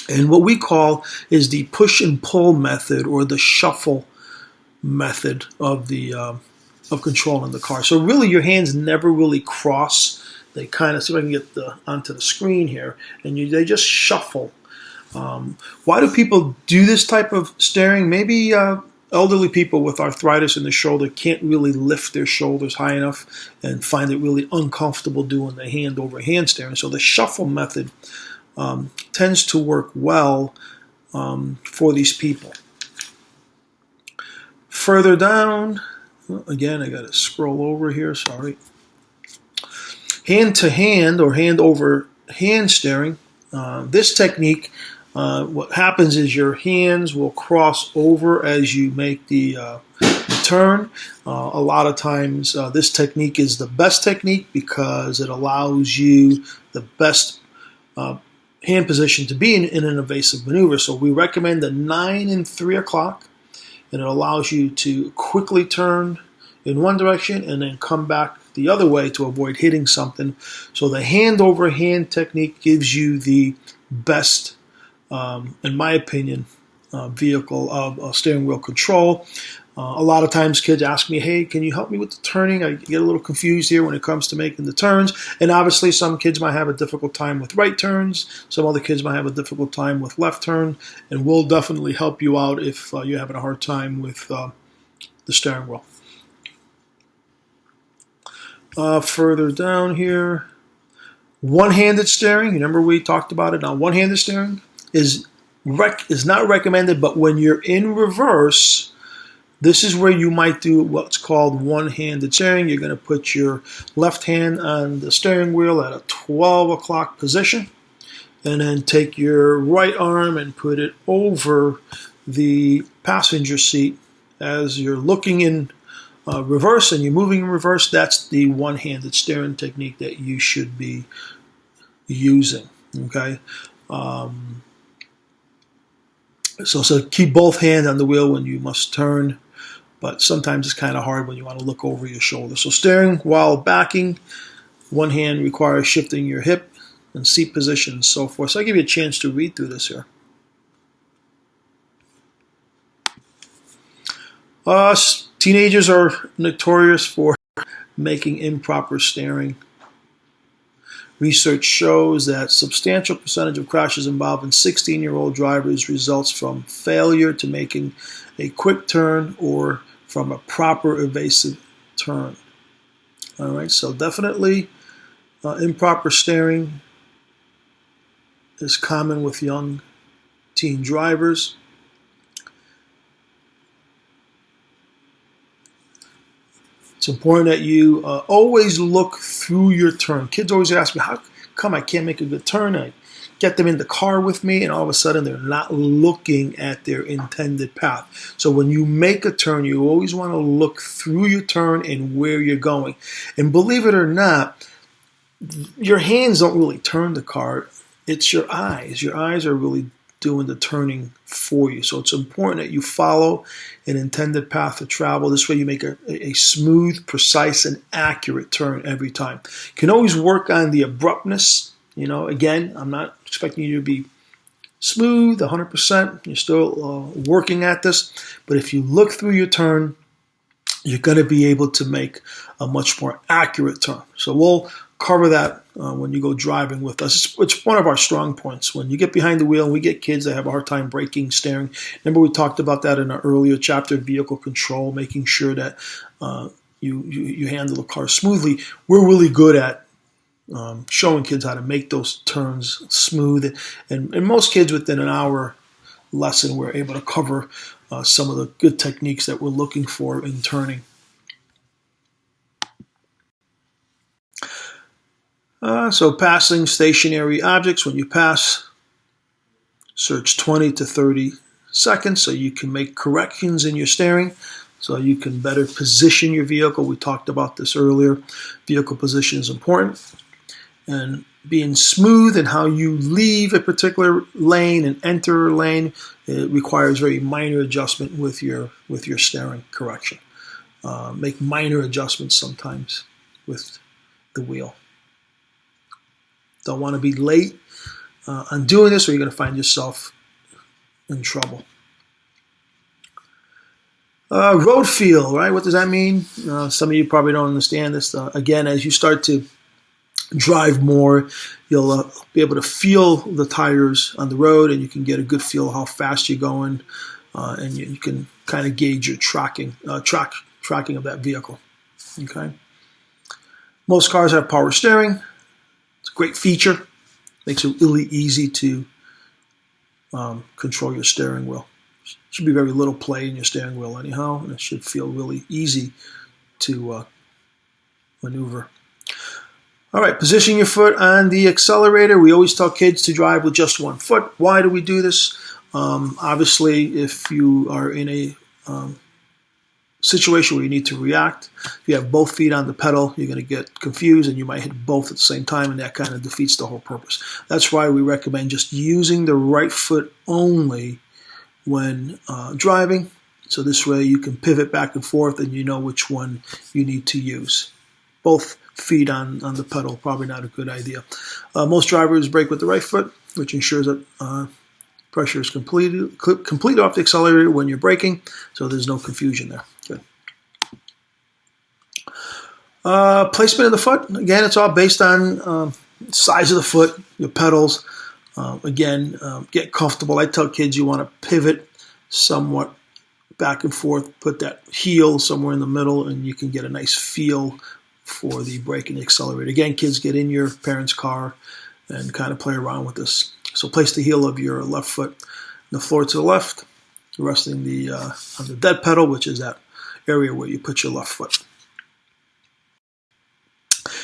S1: and what we call is the push and pull method or the shuffle method of the of controlling the car. So really, your hands never really cross. They kind of, see if I can get onto the screen here, and they just shuffle. Why do people do this type of steering? Maybe elderly people with arthritis in the shoulder can't really lift their shoulders high enough and find it really uncomfortable doing the hand-over-hand steering. So the shuffle method tends to work well for these people. Further down, again, I got to scroll over here, sorry. Hand-to-hand or hand-over-hand steering. This technique, what happens is your hands will cross over as you make the turn. A lot of times this technique is the best technique because it allows you the best hand position to be in an evasive maneuver. So we recommend the 9 and 3 o'clock, and it allows you to quickly turn in one direction and then come back the other way to avoid hitting something. So the hand-over-hand technique gives you the best, in my opinion, vehicle of steering wheel control. A lot of times kids ask me, hey, can you help me with the turning? I get a little confused here when it comes to making the turns. And obviously some kids might have a difficult time with right turns. Some other kids might have a difficult time with left turn. And we'll definitely help you out if you're having a hard time with the steering wheel. Further down here, one-handed steering. Remember we talked about it. Now, one-handed steering is not recommended, but when you're in reverse, this is where you might do what's called one-handed steering. You're going to put your left hand on the steering wheel at a 12 o'clock position, and then take your right arm and put it over the passenger seat as you're looking in reverse and you're moving in reverse. That's the one-handed steering technique that you should be using. Okay. So keep both hands on the wheel when you must turn, but sometimes it's kind of hard when you want to look over your shoulder. So steering while backing, one hand requires shifting your hip and seat position and so forth. So I'll give you a chance to read through this here. Teenagers are notorious for making improper steering. Research shows that substantial percentage of crashes involving 16-year-old drivers results from failure to making a quick turn or from a proper evasive turn. All right, so definitely improper steering is common with young teen drivers. It's important that you always look through your turn. Kids always ask me, how come I can't make a good turn? I get them in the car with me, and all of a sudden they're not looking at their intended path. So when you make a turn, you always want to look through your turn and where you're going. And believe it or not, your hands don't really turn the car. It's your eyes. Your eyes are really doing the turning for you. So it's important that you follow an intended path of travel. This way you make a smooth, precise, and accurate turn every time. You can always work on the abruptness. Again, I'm not expecting you to be smooth 100%. You're still working at this. But if you look through your turn, you're going to be able to make a much more accurate turn. So we'll cover that when you go driving with us. It's one of our strong points. When you get behind the wheel, and we get kids that have a hard time braking, steering. Remember we talked about that in an earlier chapter, vehicle control, making sure that you handle the car smoothly. We're really good at showing kids how to make those turns smooth. And most kids within an hour lesson, we're able to cover some of the good techniques that we're looking for in turning. So passing stationary objects. When you pass, search 20 to 30 seconds so you can make corrections in your steering, so you can better position your vehicle. We talked about this earlier. Vehicle position is important. And being smooth in how you leave a particular lane and enter a lane, it requires very minor adjustment with your steering correction. Make minor adjustments sometimes with the wheel. Don't want to be late on doing this, or you're going to find yourself in trouble. Road feel, right? What does that mean? Some of you probably don't understand this. Again, as you start to drive more, you'll be able to feel the tires on the road, and you can get a good feel of how fast you're going, and you can kind of gauge your tracking of that vehicle. Okay. Most cars have power steering. It's a great feature. Makes it really easy to control your steering wheel. Should be very little play in your steering wheel anyhow, and it should feel really easy to maneuver. All right, position your foot on the accelerator. We always tell kids to drive with just one foot. Why do we do this? Obviously, if you are in a situation where you need to react, if you have both feet on the pedal, you're going to get confused and you might hit both at the same time, and that kind of defeats the whole purpose. That's why we recommend just using the right foot only when driving. So this way you can pivot back and forth and you know which one you need to use. Both feet on the pedal, probably not a good idea. Most drivers brake with the right foot, which ensures that pressure is completely off the accelerator when you're braking, so there's no confusion there. Good. Placement of the foot. Again, it's all based on size of the foot, your pedals. Get comfortable. I tell kids you want to pivot somewhat back and forth, put that heel somewhere in the middle, and you can get a nice feel for the brake and the accelerator. Again, kids, get in your parents' car and kind of play around with this. So place the heel of your left foot on the floor to the left, resting on the dead pedal, which is that area where you put your left foot.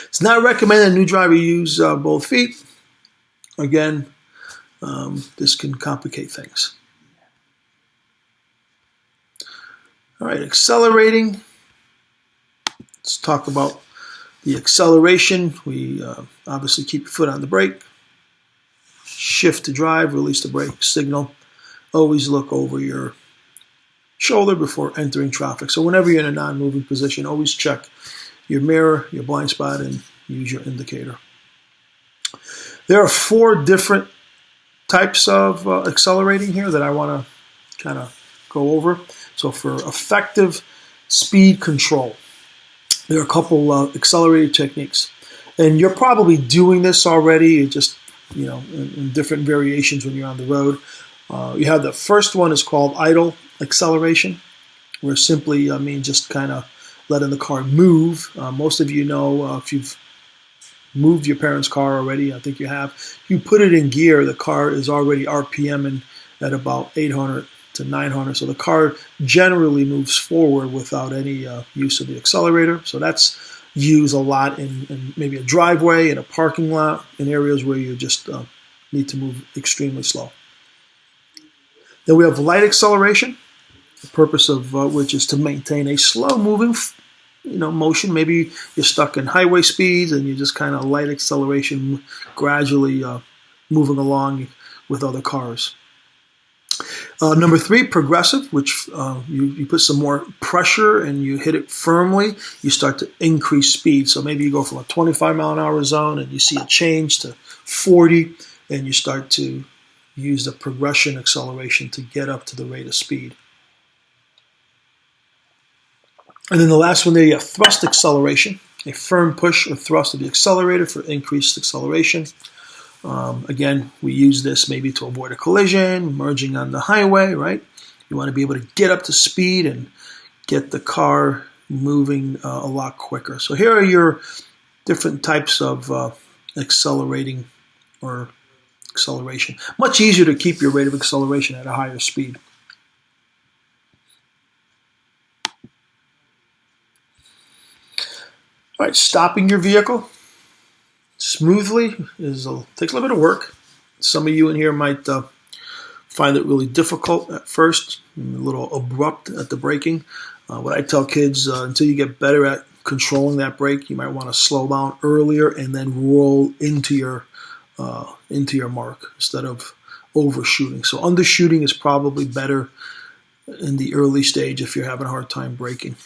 S1: It's not recommended a new driver use both feet. Again, this can complicate things. All right, accelerating. Let's talk about the acceleration. We obviously keep your foot on the brake. Shift to drive, release the brake signal. Always look over your shoulder before entering traffic. So whenever you're in a non-moving position, always check your mirror, your blind spot, and use your indicator. There are 4 different types of accelerating here that I want to kind of go over. So for effective speed control, there are a couple accelerated techniques. And you're probably doing this already, just in different variations when you're on the road. You have the first one is called idle acceleration, where simply just kind of letting the car move. Most of you know if you've moved your parents' car already, I think you have. You put it in gear, the car is already RPMing at about 800 to 900. So the car generally moves forward without any use of the accelerator. So that's used a lot in maybe a driveway, in a parking lot, in areas where you just need to move extremely slow. Then we have light acceleration, the purpose of which is to maintain a slow-moving motion. Maybe you're stuck in highway speeds and you just kind of light acceleration, gradually moving along with other cars. Number three, progressive, which you put some more pressure and you hit it firmly, you start to increase speed. So maybe you go from a 25-mile-an-hour zone and you see a change to 40, and you start to use the progression acceleration to get up to the rate of speed. And then the last one there, you have thrust acceleration, a firm push or thrust of the accelerator for increased acceleration. Again, we use this maybe to avoid a collision, merging on the highway, right? You want to be able to get up to speed and get the car moving a lot quicker. So here are your different types of accelerating or acceleration. Much easier to keep your rate of acceleration at a higher speed. All right, stopping your vehicle smoothly takes a little bit of work. Some of you in here might find it really difficult at first, a little abrupt at the braking. What I tell kids, until you get better at controlling that brake, you might want to slow down earlier and then roll into your mark instead of overshooting. So undershooting is probably better in the early stage if you're having a hard time braking.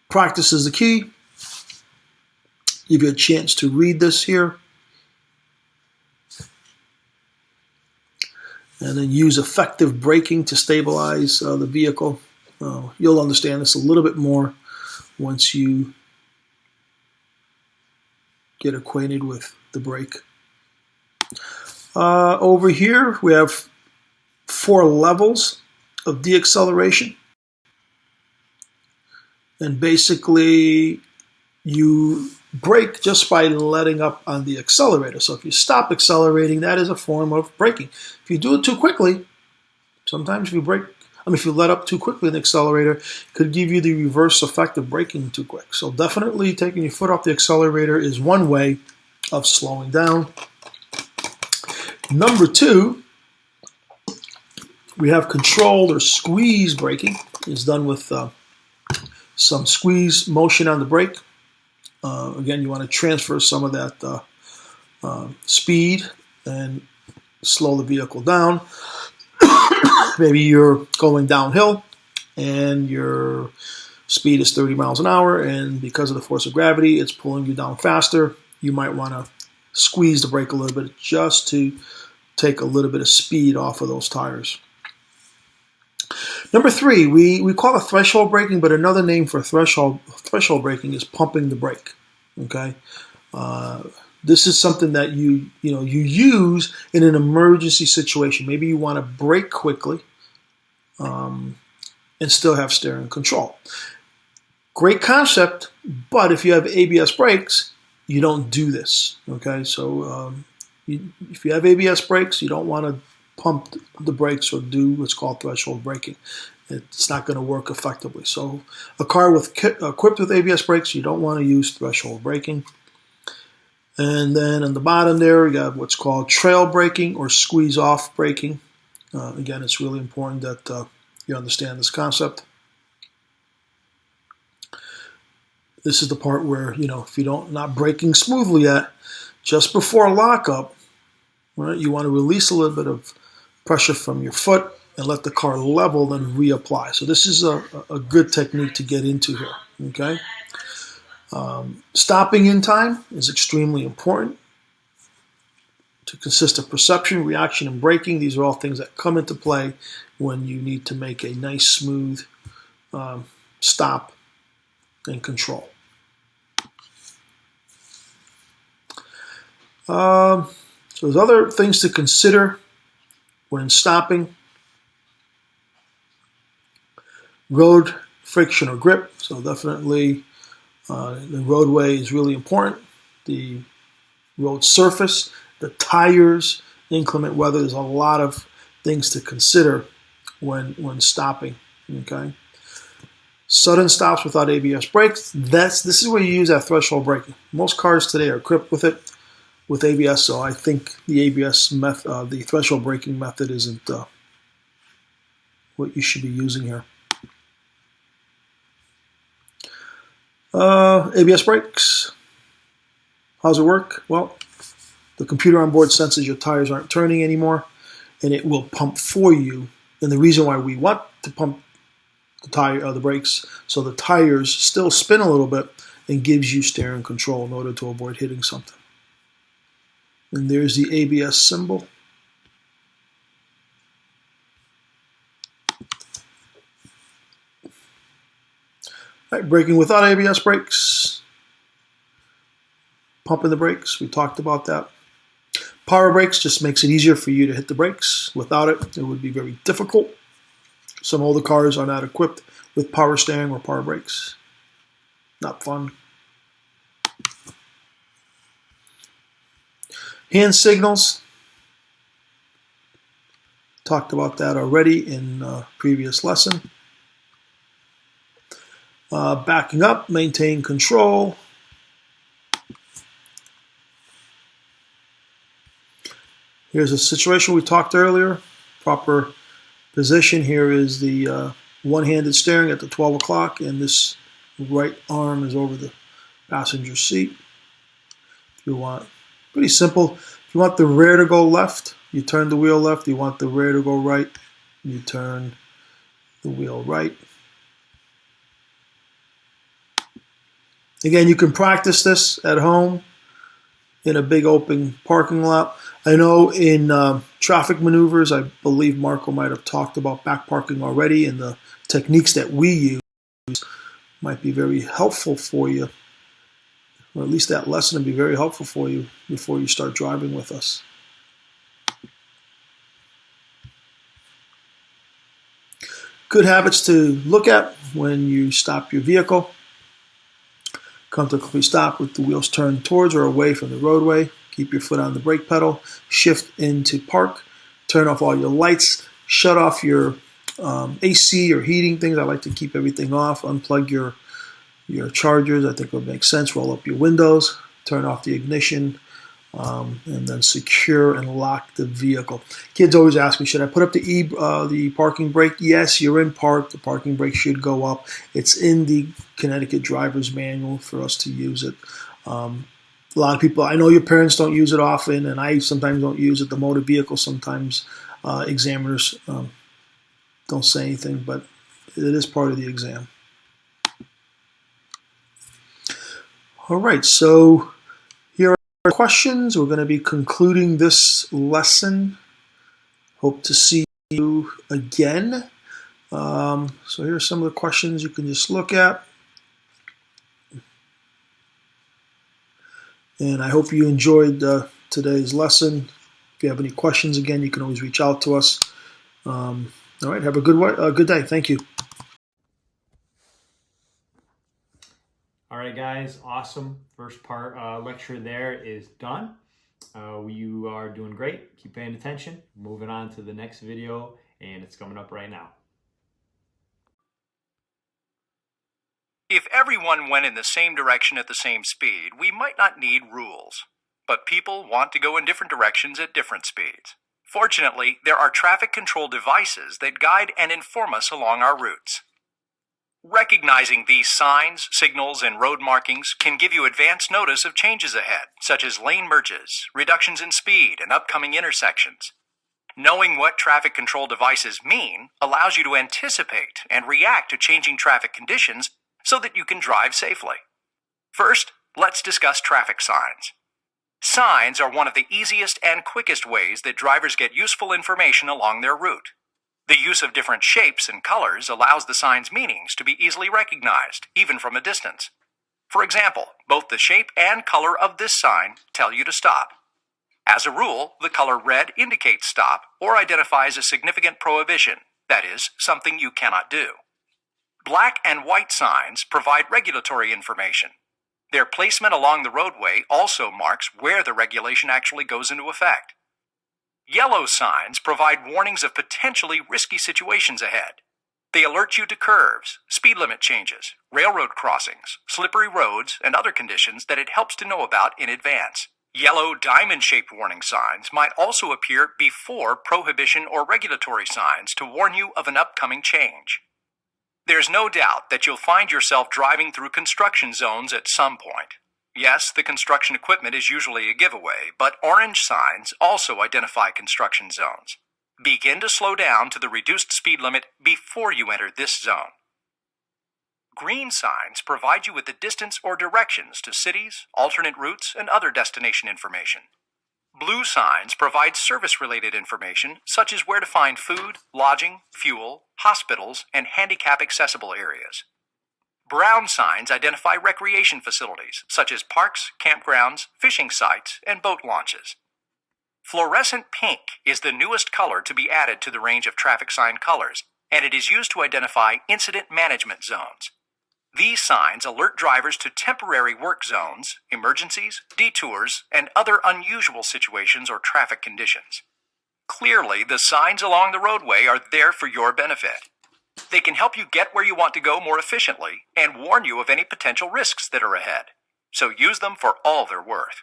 S1: Practice is the key. Give you a chance to read this here. And then use effective braking to stabilize the vehicle. You'll understand this a little bit more once you get acquainted with the brake. Over here, we have 4 levels of deacceleration. And basically, you brake just by letting up on the accelerator. So if you stop accelerating, that is a form of braking. If you do it too quickly, sometimes if you let up too quickly in the accelerator, it could give you the reverse effect of braking too quick. So definitely taking your foot off the accelerator is one way of slowing down. Number 2, we have controlled or squeeze braking. It's done with some squeeze motion on the brake. Again, you want to transfer some of that speed and slow the vehicle down. Maybe you're going downhill and your speed is 30 miles an hour, and because of the force of gravity, it's pulling you down faster. You might want to squeeze the brake a little bit just to take a little bit of speed off of those tires. Number 3, we call it threshold braking, but another name for threshold braking is pumping the brake. Okay, this is something that you use in an emergency situation. Maybe you want to brake quickly and still have steering control. Great concept, but if you have ABS brakes, you don't do this. Okay, so if you have ABS brakes, you don't want to pump the brakes or do what's called threshold braking. It's not going to work effectively. So a car equipped with ABS brakes, you don't want to use threshold braking. And then on the bottom there, you have what's called trail braking or squeeze off braking. Again, it's really important that you understand this concept. This is the part where, if you're not braking smoothly yet, just before lockup, right, you want to release a little bit of pressure from your foot and let the car level, then reapply. So this is a good technique to get into here, okay? Stopping in time is extremely important to consist of perception, reaction, and braking. These are all things that come into play when you need to make a nice, smooth stop and control. So there's other things to consider when stopping. Road friction or grip, so definitely the roadway is really important. The road surface, the tires, inclement weather, there's a lot of things to consider when stopping, okay? Sudden stops without ABS brakes, this is where you use that threshold braking. Most cars today are equipped with it, with ABS, so I think the ABS method, the threshold braking method isn't what you should be using here. ABS brakes, how's it work? Well, the computer on board senses your tires aren't turning anymore, and it will pump for you And the reason why we want to pump the brakes so the tires still spin a little bit and gives you steering control in order to avoid hitting something. And there's the ABS symbol. All right, braking without ABS brakes. Pumping the brakes, we talked about that. Power brakes just makes it easier for you to hit the brakes. Without it, it would be very difficult. Some older cars are not equipped with power steering or power brakes. Not fun. Hand signals. Talked about that already in a previous lesson. Backing up, maintain control. Here's a situation we talked earlier. Proper position here is the one-handed steering at the 12 o'clock, and this right arm is over the passenger seat. If you want, pretty simple. If you want the rear to go left, you turn the wheel left. You want the rear to go right, you turn the wheel right. Again, you can practice this at home in a big open parking lot. I know in traffic maneuvers, I believe Marco might have talked about back parking already, and the techniques that we use might be very helpful for you, or at least that lesson will be very helpful for you before you start driving with us. Good habits to look at when you stop your vehicle. Come to a complete stop with the wheels turned towards or away from the roadway. Keep your foot on the brake pedal. Shift into park. Turn off all your lights. Shut off your AC or heating things. I like to keep everything off. Unplug your chargers. I think it would make sense. Roll up your windows. Turn off the ignition. And then secure and lock the vehicle. Kids always ask me, should I put up the parking brake? Yes, you're in park. The parking brake should go up. It's in the Connecticut driver's manual for us to use it. A lot of people, I know your parents don't use it often, and I sometimes don't use it. The motor vehicle, sometimes examiners don't say anything, but it is part of the exam. All right, so here are questions. We're going to be concluding this lesson. Hope to see you again. So here are some of the questions you can just look at. And I hope you enjoyed today's lesson. If you have any questions, again, you can always reach out to us. All right, have a good day. Thank you.
S2: All right, guys, awesome. First part lecture there is done. You are doing great. Keep paying attention. Moving on to the next video, and it's coming up right now.
S3: If everyone went in the same direction at the same speed, we might not need rules. But people want to go in different directions at different speeds. Fortunately, there are traffic control devices that guide and inform us along our routes. Recognizing these signs, signals, and road markings can give you advance notice of changes ahead, such as lane merges, reductions in speed, and upcoming intersections. Knowing what traffic control devices mean allows you to anticipate and react to changing traffic conditions so that you can drive safely. First, let's discuss traffic signs. Signs are one of the easiest and quickest ways that drivers get useful information along their route. The use of different shapes and colors allows the sign's meanings to be easily recognized, even from a distance. For example, both the shape and color of this sign tell you to stop. As a rule, the color red indicates stop or identifies a significant prohibition, that is, something you cannot do. Black and white signs provide regulatory information. Their placement along the roadway also marks where the regulation actually goes into effect. Yellow signs provide warnings of potentially risky situations ahead. They alert you to curves, speed limit changes, railroad crossings, slippery roads, and other conditions that it helps to know about in advance. Yellow diamond-shaped warning signs might also appear before prohibition or regulatory signs to warn you of an upcoming change. There's no doubt that you'll find yourself driving through construction zones at some point. Yes, the construction equipment is usually a giveaway, but orange signs also identify construction zones. Begin to slow down to the reduced speed limit before you enter this zone. Green signs provide you with the distance or directions to cities, alternate routes, and other destination information. Blue signs provide service-related information such as where to find food, lodging, fuel, hospitals, and handicap-accessible areas. Brown signs identify recreation facilities such as parks, campgrounds, fishing sites, and boat launches. Fluorescent pink is the newest color to be added to the range of traffic sign colors, and it is used to identify incident management zones. These signs alert drivers to temporary work zones, emergencies, detours, and other unusual situations or traffic conditions. Clearly, the signs along the roadway are there for your benefit. They can help you get where you want to go more efficiently and warn you of any potential risks that are ahead. So use them for all they're worth.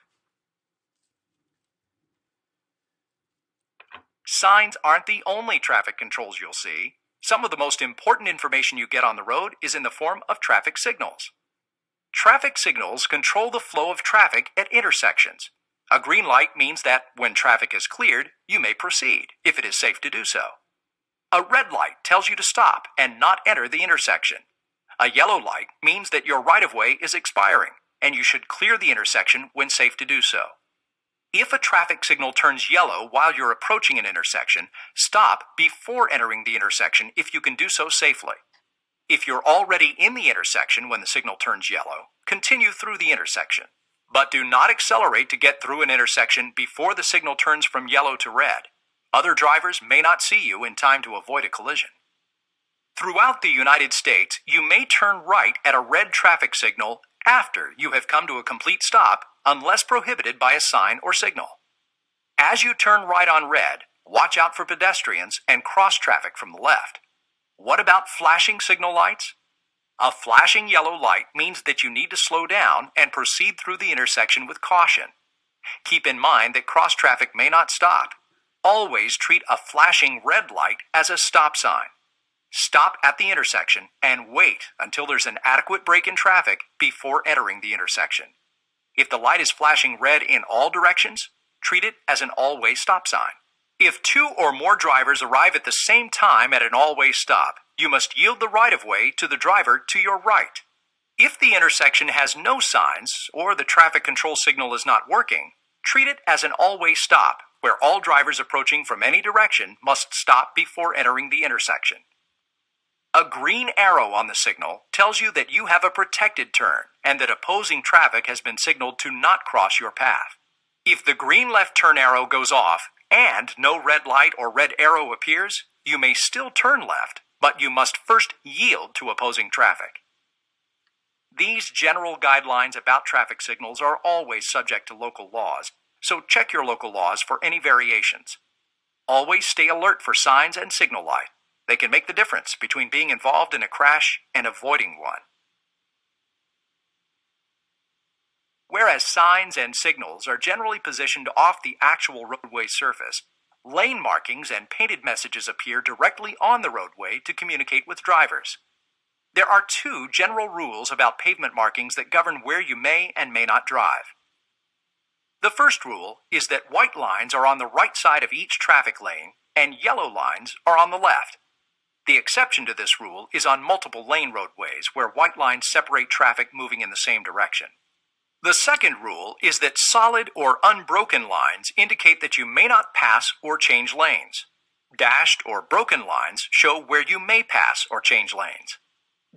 S3: Signs aren't the only traffic controls you'll see. Some of the most important information you get on the road is in the form of traffic signals. Traffic signals control the flow of traffic at intersections. A green light means that when traffic is cleared, you may proceed, if it is safe to do so. A red light tells you to stop and not enter the intersection. A yellow light means that your right-of-way is expiring, and you should clear the intersection when safe to do so. If a traffic signal turns yellow while you're approaching an intersection, stop before entering the intersection if you can do so safely. If you're already in the intersection when the signal turns yellow, continue through the intersection. But do not accelerate to get through an intersection before the signal turns from yellow to red. Other drivers may not see you in time to avoid a collision. Throughout the United States, you may turn right at a red traffic signal after you have come to a complete stop, unless prohibited by a sign or signal. As you turn right on red, watch out for pedestrians and cross traffic from the left. What about flashing signal lights? A flashing yellow light means that you need to slow down and proceed through the intersection with caution. Keep in mind that cross traffic may not stop. Always treat a flashing red light as a stop sign. Stop at the intersection and wait until there's an adequate break in traffic before entering the intersection. If the light is flashing red in all directions, treat it as an all-way stop sign. If two or more drivers arrive at the same time at an all-way stop, you must yield the right-of-way to the driver to your right. If the intersection has no signs or the traffic control signal is not working, treat it as an all-way stop, where all drivers approaching from any direction must stop before entering the intersection. A green arrow on the signal tells you that you have a protected turn and that opposing traffic has been signaled to not cross your path. If the green left turn arrow goes off and no red light or red arrow appears, you may still turn left, but you must first yield to opposing traffic. These general guidelines about traffic signals are always subject to local laws, so check your local laws for any variations. Always stay alert for signs and signal light. They can make the difference between being involved in a crash and avoiding one. Whereas signs and signals are generally positioned off the actual roadway surface, lane markings and painted messages appear directly on the roadway to communicate with drivers. There are two general rules about pavement markings that govern where you may and may not drive. The first rule is that white lines are on the right side of each traffic lane and yellow lines are on the left. The exception to this rule is on multiple lane roadways where white lines separate traffic moving in the same direction. The second rule is that solid or unbroken lines indicate that you may not pass or change lanes. Dashed or broken lines show where you may pass or change lanes.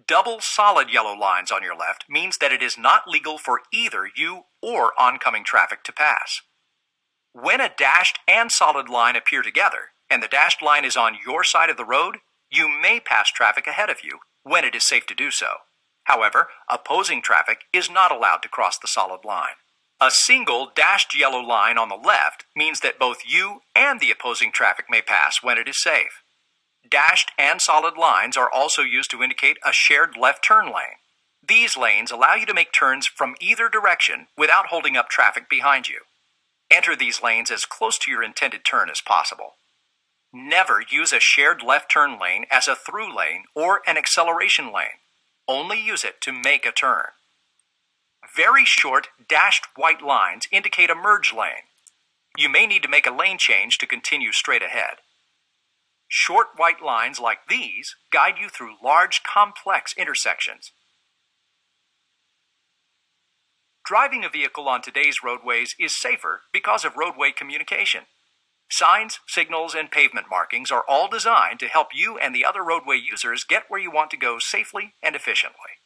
S3: Double solid yellow lines on your left means that it is not legal for either you or oncoming traffic to pass. When a dashed and solid line appear together, and the dashed line is on your side of the road, you may pass traffic ahead of you when it is safe to do so. However, opposing traffic is not allowed to cross the solid line. A single dashed yellow line on the left means that both you and the opposing traffic may pass when it is safe. Dashed and solid lines are also used to indicate a shared left turn lane. These lanes allow you to make turns from either direction without holding up traffic behind you. Enter these lanes as close to your intended turn as possible. Never use a shared left turn lane as a through lane or an acceleration lane. Only use it to make a turn. Very short dashed white lines indicate a merge lane. You may need to make a lane change to continue straight ahead. Short white lines like these guide you through large, complex intersections. Driving a vehicle on today's roadways is safer because of roadway communication. Signs, signals, and pavement markings are all designed to help you and the other roadway users get where you want to go safely and efficiently.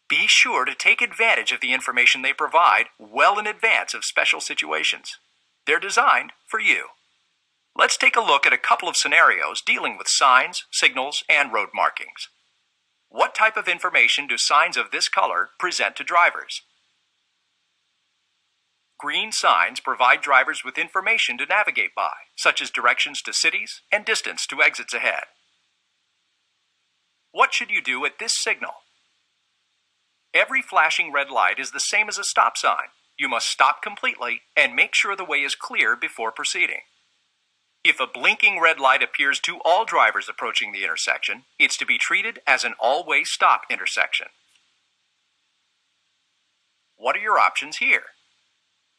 S3: Be sure to take advantage of the information they provide well in advance of special situations. They're designed for you. Let's take a look at a couple of scenarios dealing with signs, signals, and road markings. What type of information do signs of this color present to drivers? Green signs provide drivers with information to navigate by, such as directions to cities and distance to exits ahead. What should you do at this signal? Every flashing red light is the same as a stop sign. You must stop completely and make sure the way is clear before proceeding. If a blinking red light appears to all drivers approaching the intersection, it's to be treated as an all-way stop intersection. What are your options here?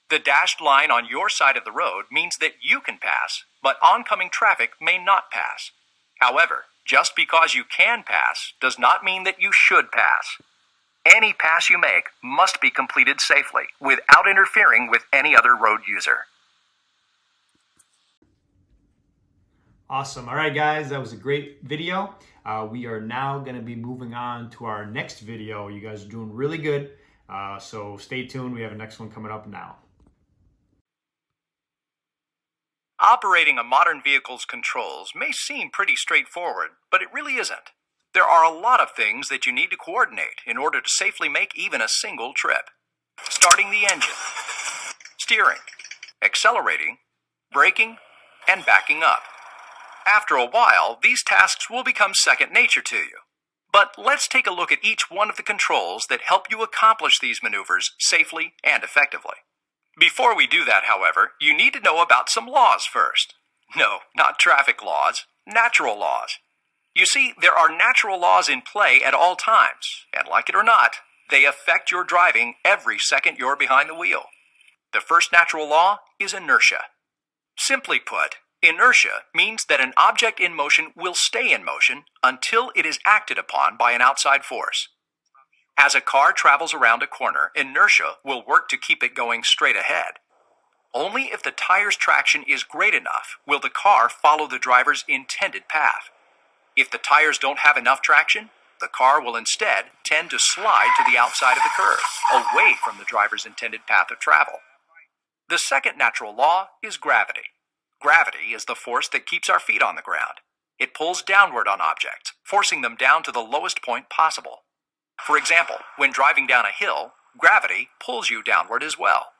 S3: The dashed line on your side of the road means that you can pass, but oncoming traffic may not pass. However, just because you can pass does not mean that you should pass. Any pass you make must be completed safely, without interfering with any other road user.
S2: Awesome. All right, guys, that was a great video. We are now going to be moving on to our next video. You guys are doing really good, so stay tuned. We have a next one coming up now.
S3: Operating a modern vehicle's controls may seem pretty straightforward, but it really isn't. There are a lot of things that you need to coordinate in order to safely make even a single trip. Starting the engine, steering, accelerating, braking, and backing up. After a while, these tasks will become second nature to you. But let's take a look at each one of the controls that help you accomplish these maneuvers safely and effectively. Before we do that, however, you need to know about some laws first. No, not traffic laws, natural laws. You see, there are natural laws in play at all times, and like it or not, they affect your driving every second you're behind the wheel. The first natural law is inertia. Simply put, inertia means that an object in motion will stay in motion until it is acted upon by an outside force. As a car travels around a corner, inertia will work to keep it going straight ahead. Only if the tire's traction is great enough will the car follow the driver's intended path. If the tires don't have enough traction, the car will instead tend to slide to the outside of the curve, away from the driver's intended path of travel. The second natural law is gravity. Gravity is the force that keeps our feet on the ground. It pulls downward on objects, forcing them down to the lowest point possible. For example, when driving down a hill, gravity pulls you downward as well.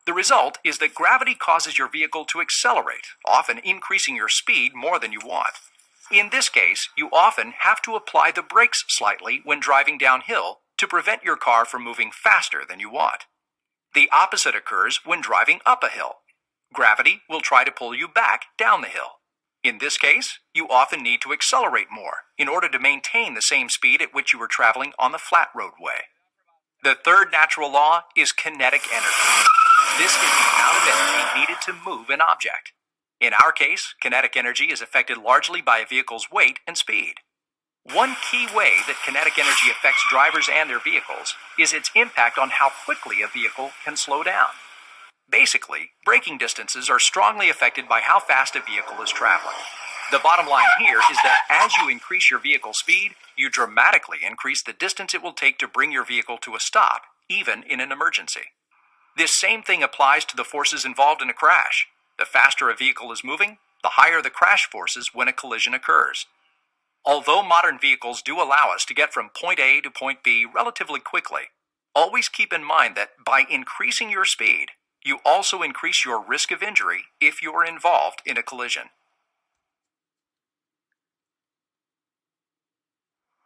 S3: The result is that gravity causes your vehicle to accelerate, often increasing your speed more than you want. In this case, you often have to apply the brakes slightly when driving downhill to prevent your car from moving faster than you want. The opposite occurs when driving up a hill. Gravity will try to pull you back down the hill. In this case, you often need to accelerate more in order to maintain the same speed at which you were traveling on the flat roadway. The third natural law is kinetic energy. This is the amount of energy needed to move an object. In our case, kinetic energy is affected largely by a vehicle's weight and speed. One key way that kinetic energy affects drivers and their vehicles is its impact on how quickly a vehicle can slow down. Basically, braking distances are strongly affected by how fast a vehicle is traveling. The bottom line here is that as you increase your vehicle speed, you dramatically increase the distance it will take to bring your vehicle to a stop, even in an emergency. This same thing applies to the forces involved in a crash. The faster a vehicle is moving, the higher the crash forces when a collision occurs. Although modern vehicles do allow us to get from point A to point B relatively quickly, always keep in mind that by increasing your speed, you also increase your risk of injury if you are involved in a collision.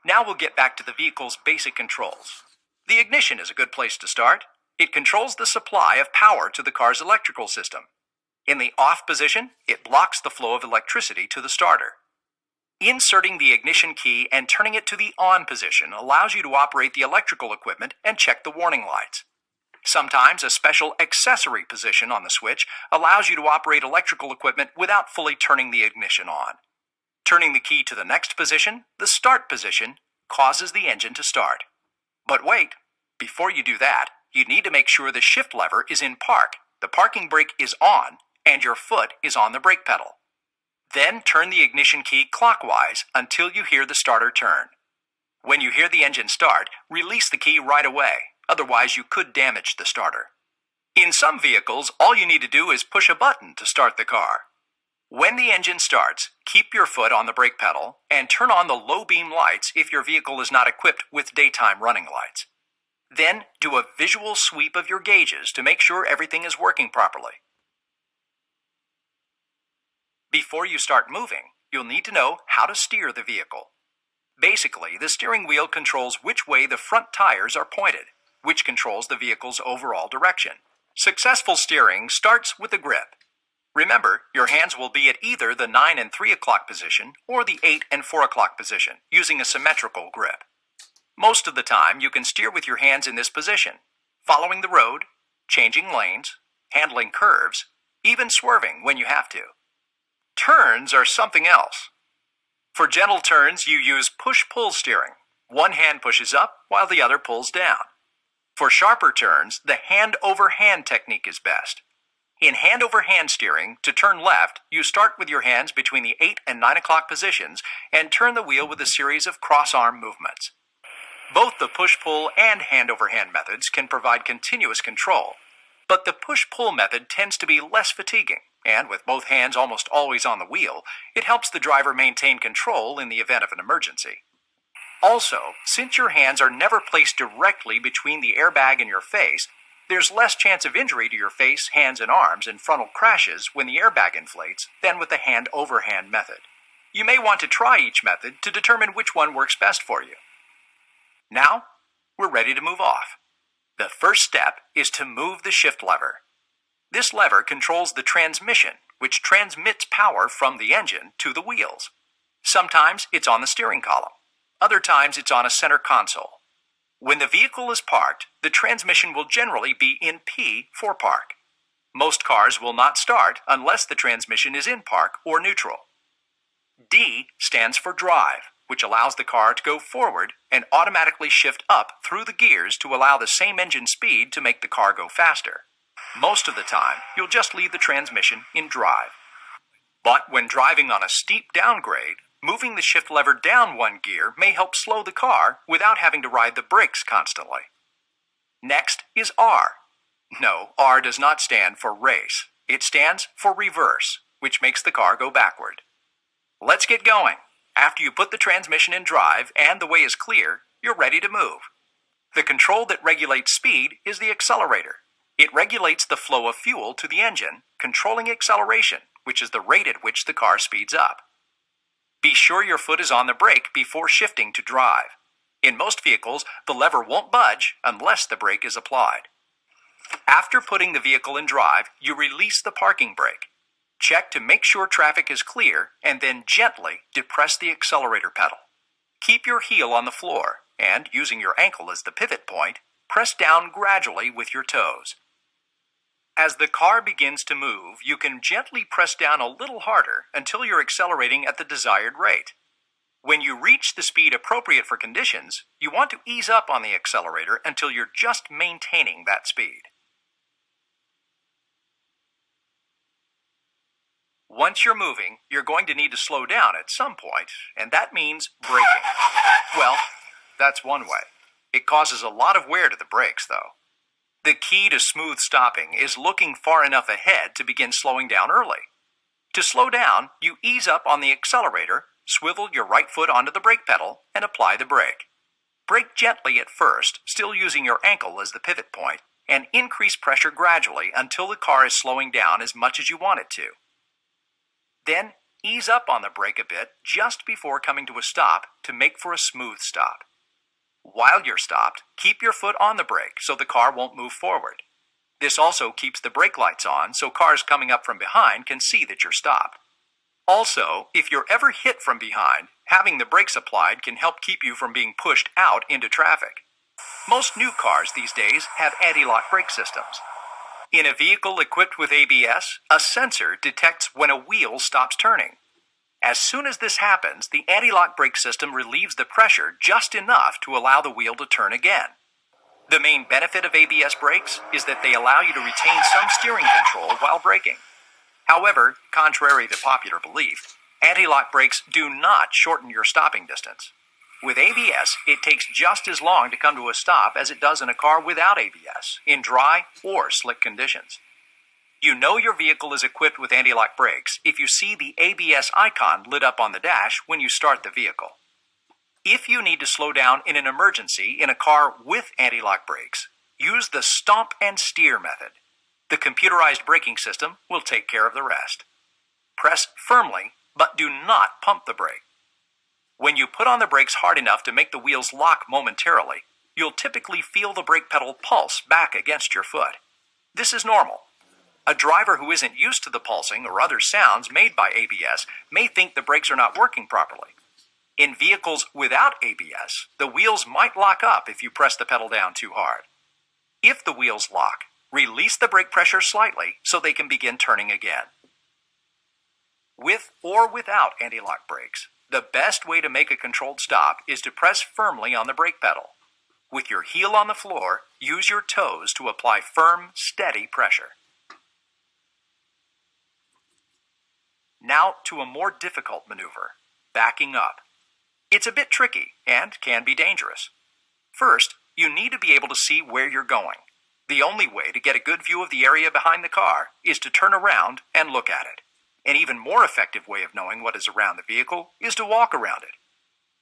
S3: Now we'll get back to the vehicle's basic controls. The ignition is a good place to start. It controls the supply of power to the car's electrical system. In the off position, it blocks the flow of electricity to the starter. Inserting the ignition key and turning it to the on position allows you to operate the electrical equipment and check the warning lights. Sometimes a special accessory position on the switch allows you to operate electrical equipment without fully turning the ignition on. Turning the key to the next position, the start position, causes the engine to start. But wait, before you do that, you need to make sure the shift lever is in park, the parking brake is on, and your foot is on the brake pedal. Then turn the ignition key clockwise until you hear the starter turn. When you hear the engine start, release the key right away, otherwise you could damage the starter. In some vehicles, all you need to do is push a button to start the car. When the engine starts, keep your foot on the brake pedal and turn on the low beam lights if your vehicle is not equipped with daytime running lights. Then do a visual sweep of your gauges to make sure everything is working properly. Before you start moving, you'll need to know how to steer the vehicle. Basically, the steering wheel controls which way the front tires are pointed, which controls the vehicle's overall direction. Successful steering starts with the grip. Remember, your hands will be at either the 9 and 3 o'clock position or the 8 and 4 o'clock position, using a symmetrical grip. Most of the time, you can steer with your hands in this position, following the road, changing lanes, handling curves, even swerving when you have to. Turns are something else. For gentle turns, you use push-pull steering. One hand pushes up while the other pulls down. For sharper turns, the hand-over-hand technique is best. In hand-over-hand steering, to turn left, you start with your hands between the 8 and 9 o'clock positions and turn the wheel with a series of cross-arm movements. Both the push-pull and hand-over-hand methods can provide continuous control, but the push-pull method tends to be less fatiguing, and with both hands almost always on the wheel, it helps the driver maintain control in the event of an emergency. Also, since your hands are never placed directly between the airbag and your face, there's less chance of injury to your face, hands, and arms in frontal crashes when the airbag inflates than with the hand-over-hand method. You may want to try each method to determine which one works best for you. Now, we're ready to move off. The first step is to move the shift lever. This lever controls the transmission, which transmits power from the engine to the wheels. Sometimes it's on the steering column. Other times it's on a center console. When the vehicle is parked, the transmission will generally be in P for park. Most cars will not start unless the transmission is in park or neutral. D stands for drive, which allows the car to go forward and automatically shift up through the gears to allow the same engine speed to make the car go faster. Most of the time, you'll just leave the transmission in drive. But when driving on a steep downgrade, moving the shift lever down one gear may help slow the car without having to ride the brakes constantly. Next is R. No, R does not stand for race. It stands for reverse, which makes the car go backward. Let's get going. After you put the transmission in drive and the way is clear, you're ready to move. The control that regulates speed is the accelerator. It regulates the flow of fuel to the engine, controlling acceleration, which is the rate at which the car speeds up. Be sure your foot is on the brake before shifting to drive. In most vehicles, the lever won't budge unless the brake is applied. After putting the vehicle in drive, you release the parking brake. Check to make sure traffic is clear and then gently depress the accelerator pedal. Keep your heel on the floor and, using your ankle as the pivot point, press down gradually with your toes. As the car begins to move, you can gently press down a little harder until you're accelerating at the desired rate. When you reach the speed appropriate for conditions, you want to ease up on the accelerator until you're just maintaining that speed. Once you're moving, you're going to need to slow down at some point, and that means braking. Well, that's one way. It causes a lot of wear to the brakes, though. The key to smooth stopping is looking far enough ahead to begin slowing down early. To slow down, you ease up on the accelerator, swivel your right foot onto the brake pedal, and apply the brake. Brake gently at first, still using your ankle as the pivot point, and increase pressure gradually until the car is slowing down as much as you want it to. Then, ease up on the brake a bit just before coming to a stop to make for a smooth stop. While you're stopped, keep your foot on the brake so the car won't move forward. This also keeps the brake lights on so cars coming up from behind can see that you're stopped. Also, if you're ever hit from behind, having the brakes applied can help keep you from being pushed out into traffic. Most new cars these days have anti-lock brake systems. In a vehicle equipped with ABS, a sensor detects when a wheel stops turning. As soon as this happens, the anti-lock brake system relieves the pressure just enough to allow the wheel to turn again. The main benefit of ABS brakes is that they allow you to retain some steering control while braking. However, contrary to popular belief, anti-lock brakes do not shorten your stopping distance. With ABS, it takes just as long to come to a stop as it does in a car without ABS, in dry or slick conditions. You know your vehicle is equipped with anti-lock brakes if you see the ABS icon lit up on the dash when you start the vehicle. If you need to slow down in an emergency in a car with anti-lock brakes, use the stomp and steer method. The computerized braking system will take care of the rest. Press firmly, but do not pump the brake. When you put on the brakes hard enough to make the wheels lock momentarily, you'll typically feel the brake pedal pulse back against your foot. This is normal. A driver who isn't used to the pulsing or other sounds made by ABS may think the brakes are not working properly. In vehicles without ABS, the wheels might lock up if you press the pedal down too hard. If the wheels lock, release the brake pressure slightly so they can begin turning again. With or without anti-lock brakes, the best way to make a controlled stop is to press firmly on the brake pedal. With your heel on the floor, use your toes to apply firm, steady pressure. Now to a more difficult maneuver, backing up. It's a bit tricky and can be dangerous. First, you need to be able to see where you're going. The only way to get a good view of the area behind the car is to turn around and look at it. An even more effective way of knowing what is around the vehicle is to walk around it.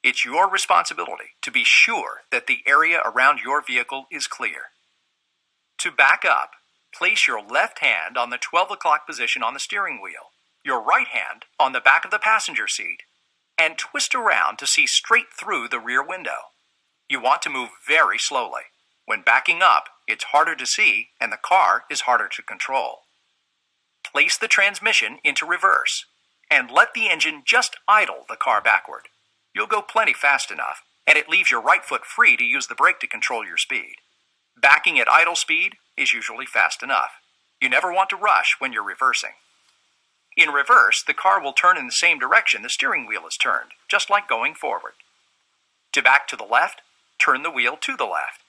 S3: It's your responsibility to be sure that the area around your vehicle is clear. To back up, place your left hand on the 12 o'clock position on the steering wheel, your right hand on the back of the passenger seat, and twist around to see straight through the rear window. You want to move very slowly. When backing up, it's harder to see and the car is harder to control. Place the transmission into reverse and let the engine just idle the car backward. You'll go plenty fast enough, and it leaves your right foot free to use the brake to control your speed. Backing at idle speed is usually fast enough. You never want to rush when you're reversing. In reverse, the car will turn in the same direction the steering wheel is turned, just like going forward. To back to the left, turn the wheel to the left.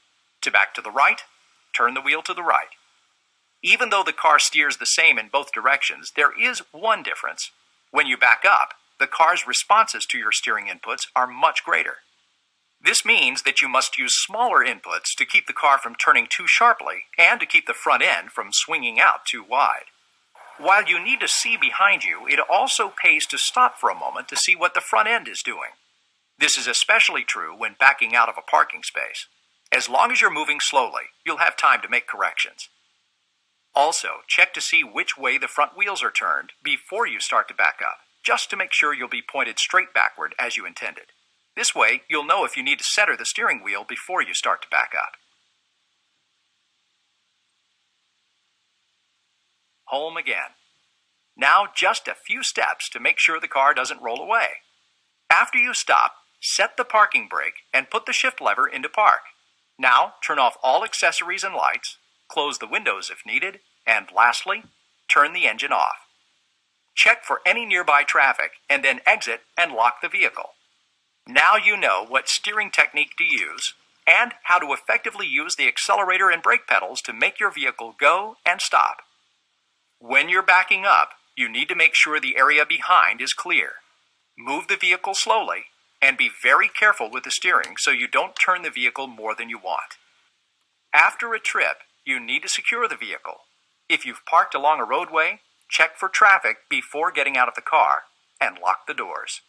S3: To back to the right, turn the wheel to the right. Even though the car steers the same in both directions, there is one difference. When you back up, the car's responses to your steering inputs are much greater. This means that you must use smaller inputs to keep the car from turning too sharply and to keep the front end from swinging out too wide. While you need to see behind you, it also pays to stop for a moment to see what the front end is doing. This is especially true when backing out of a parking space. As long as you're moving slowly, you'll have time to make corrections. Also, check to see which way the front wheels are turned before you start to back up, just to make sure you'll be pointed straight backward as you intended. This way, you'll know if you need to center the steering wheel before you start to back up. Home again. Now just a few steps to make sure the car doesn't roll away. After you stop, set the parking brake and put the shift lever into park. Now turn off all accessories and lights, close the windows if needed, and lastly, turn the engine off. Check for any nearby traffic and then exit and lock the vehicle. Now you know what steering technique to use and how to effectively use the accelerator and brake pedals to make your vehicle go and stop. When you're backing up, you need to make sure the area behind is clear. Move the vehicle slowly and be very careful with the steering so you don't turn the vehicle more than you want. After a trip, you need to secure the vehicle. If you've parked along a roadway, check for traffic before getting out of the car and lock the doors.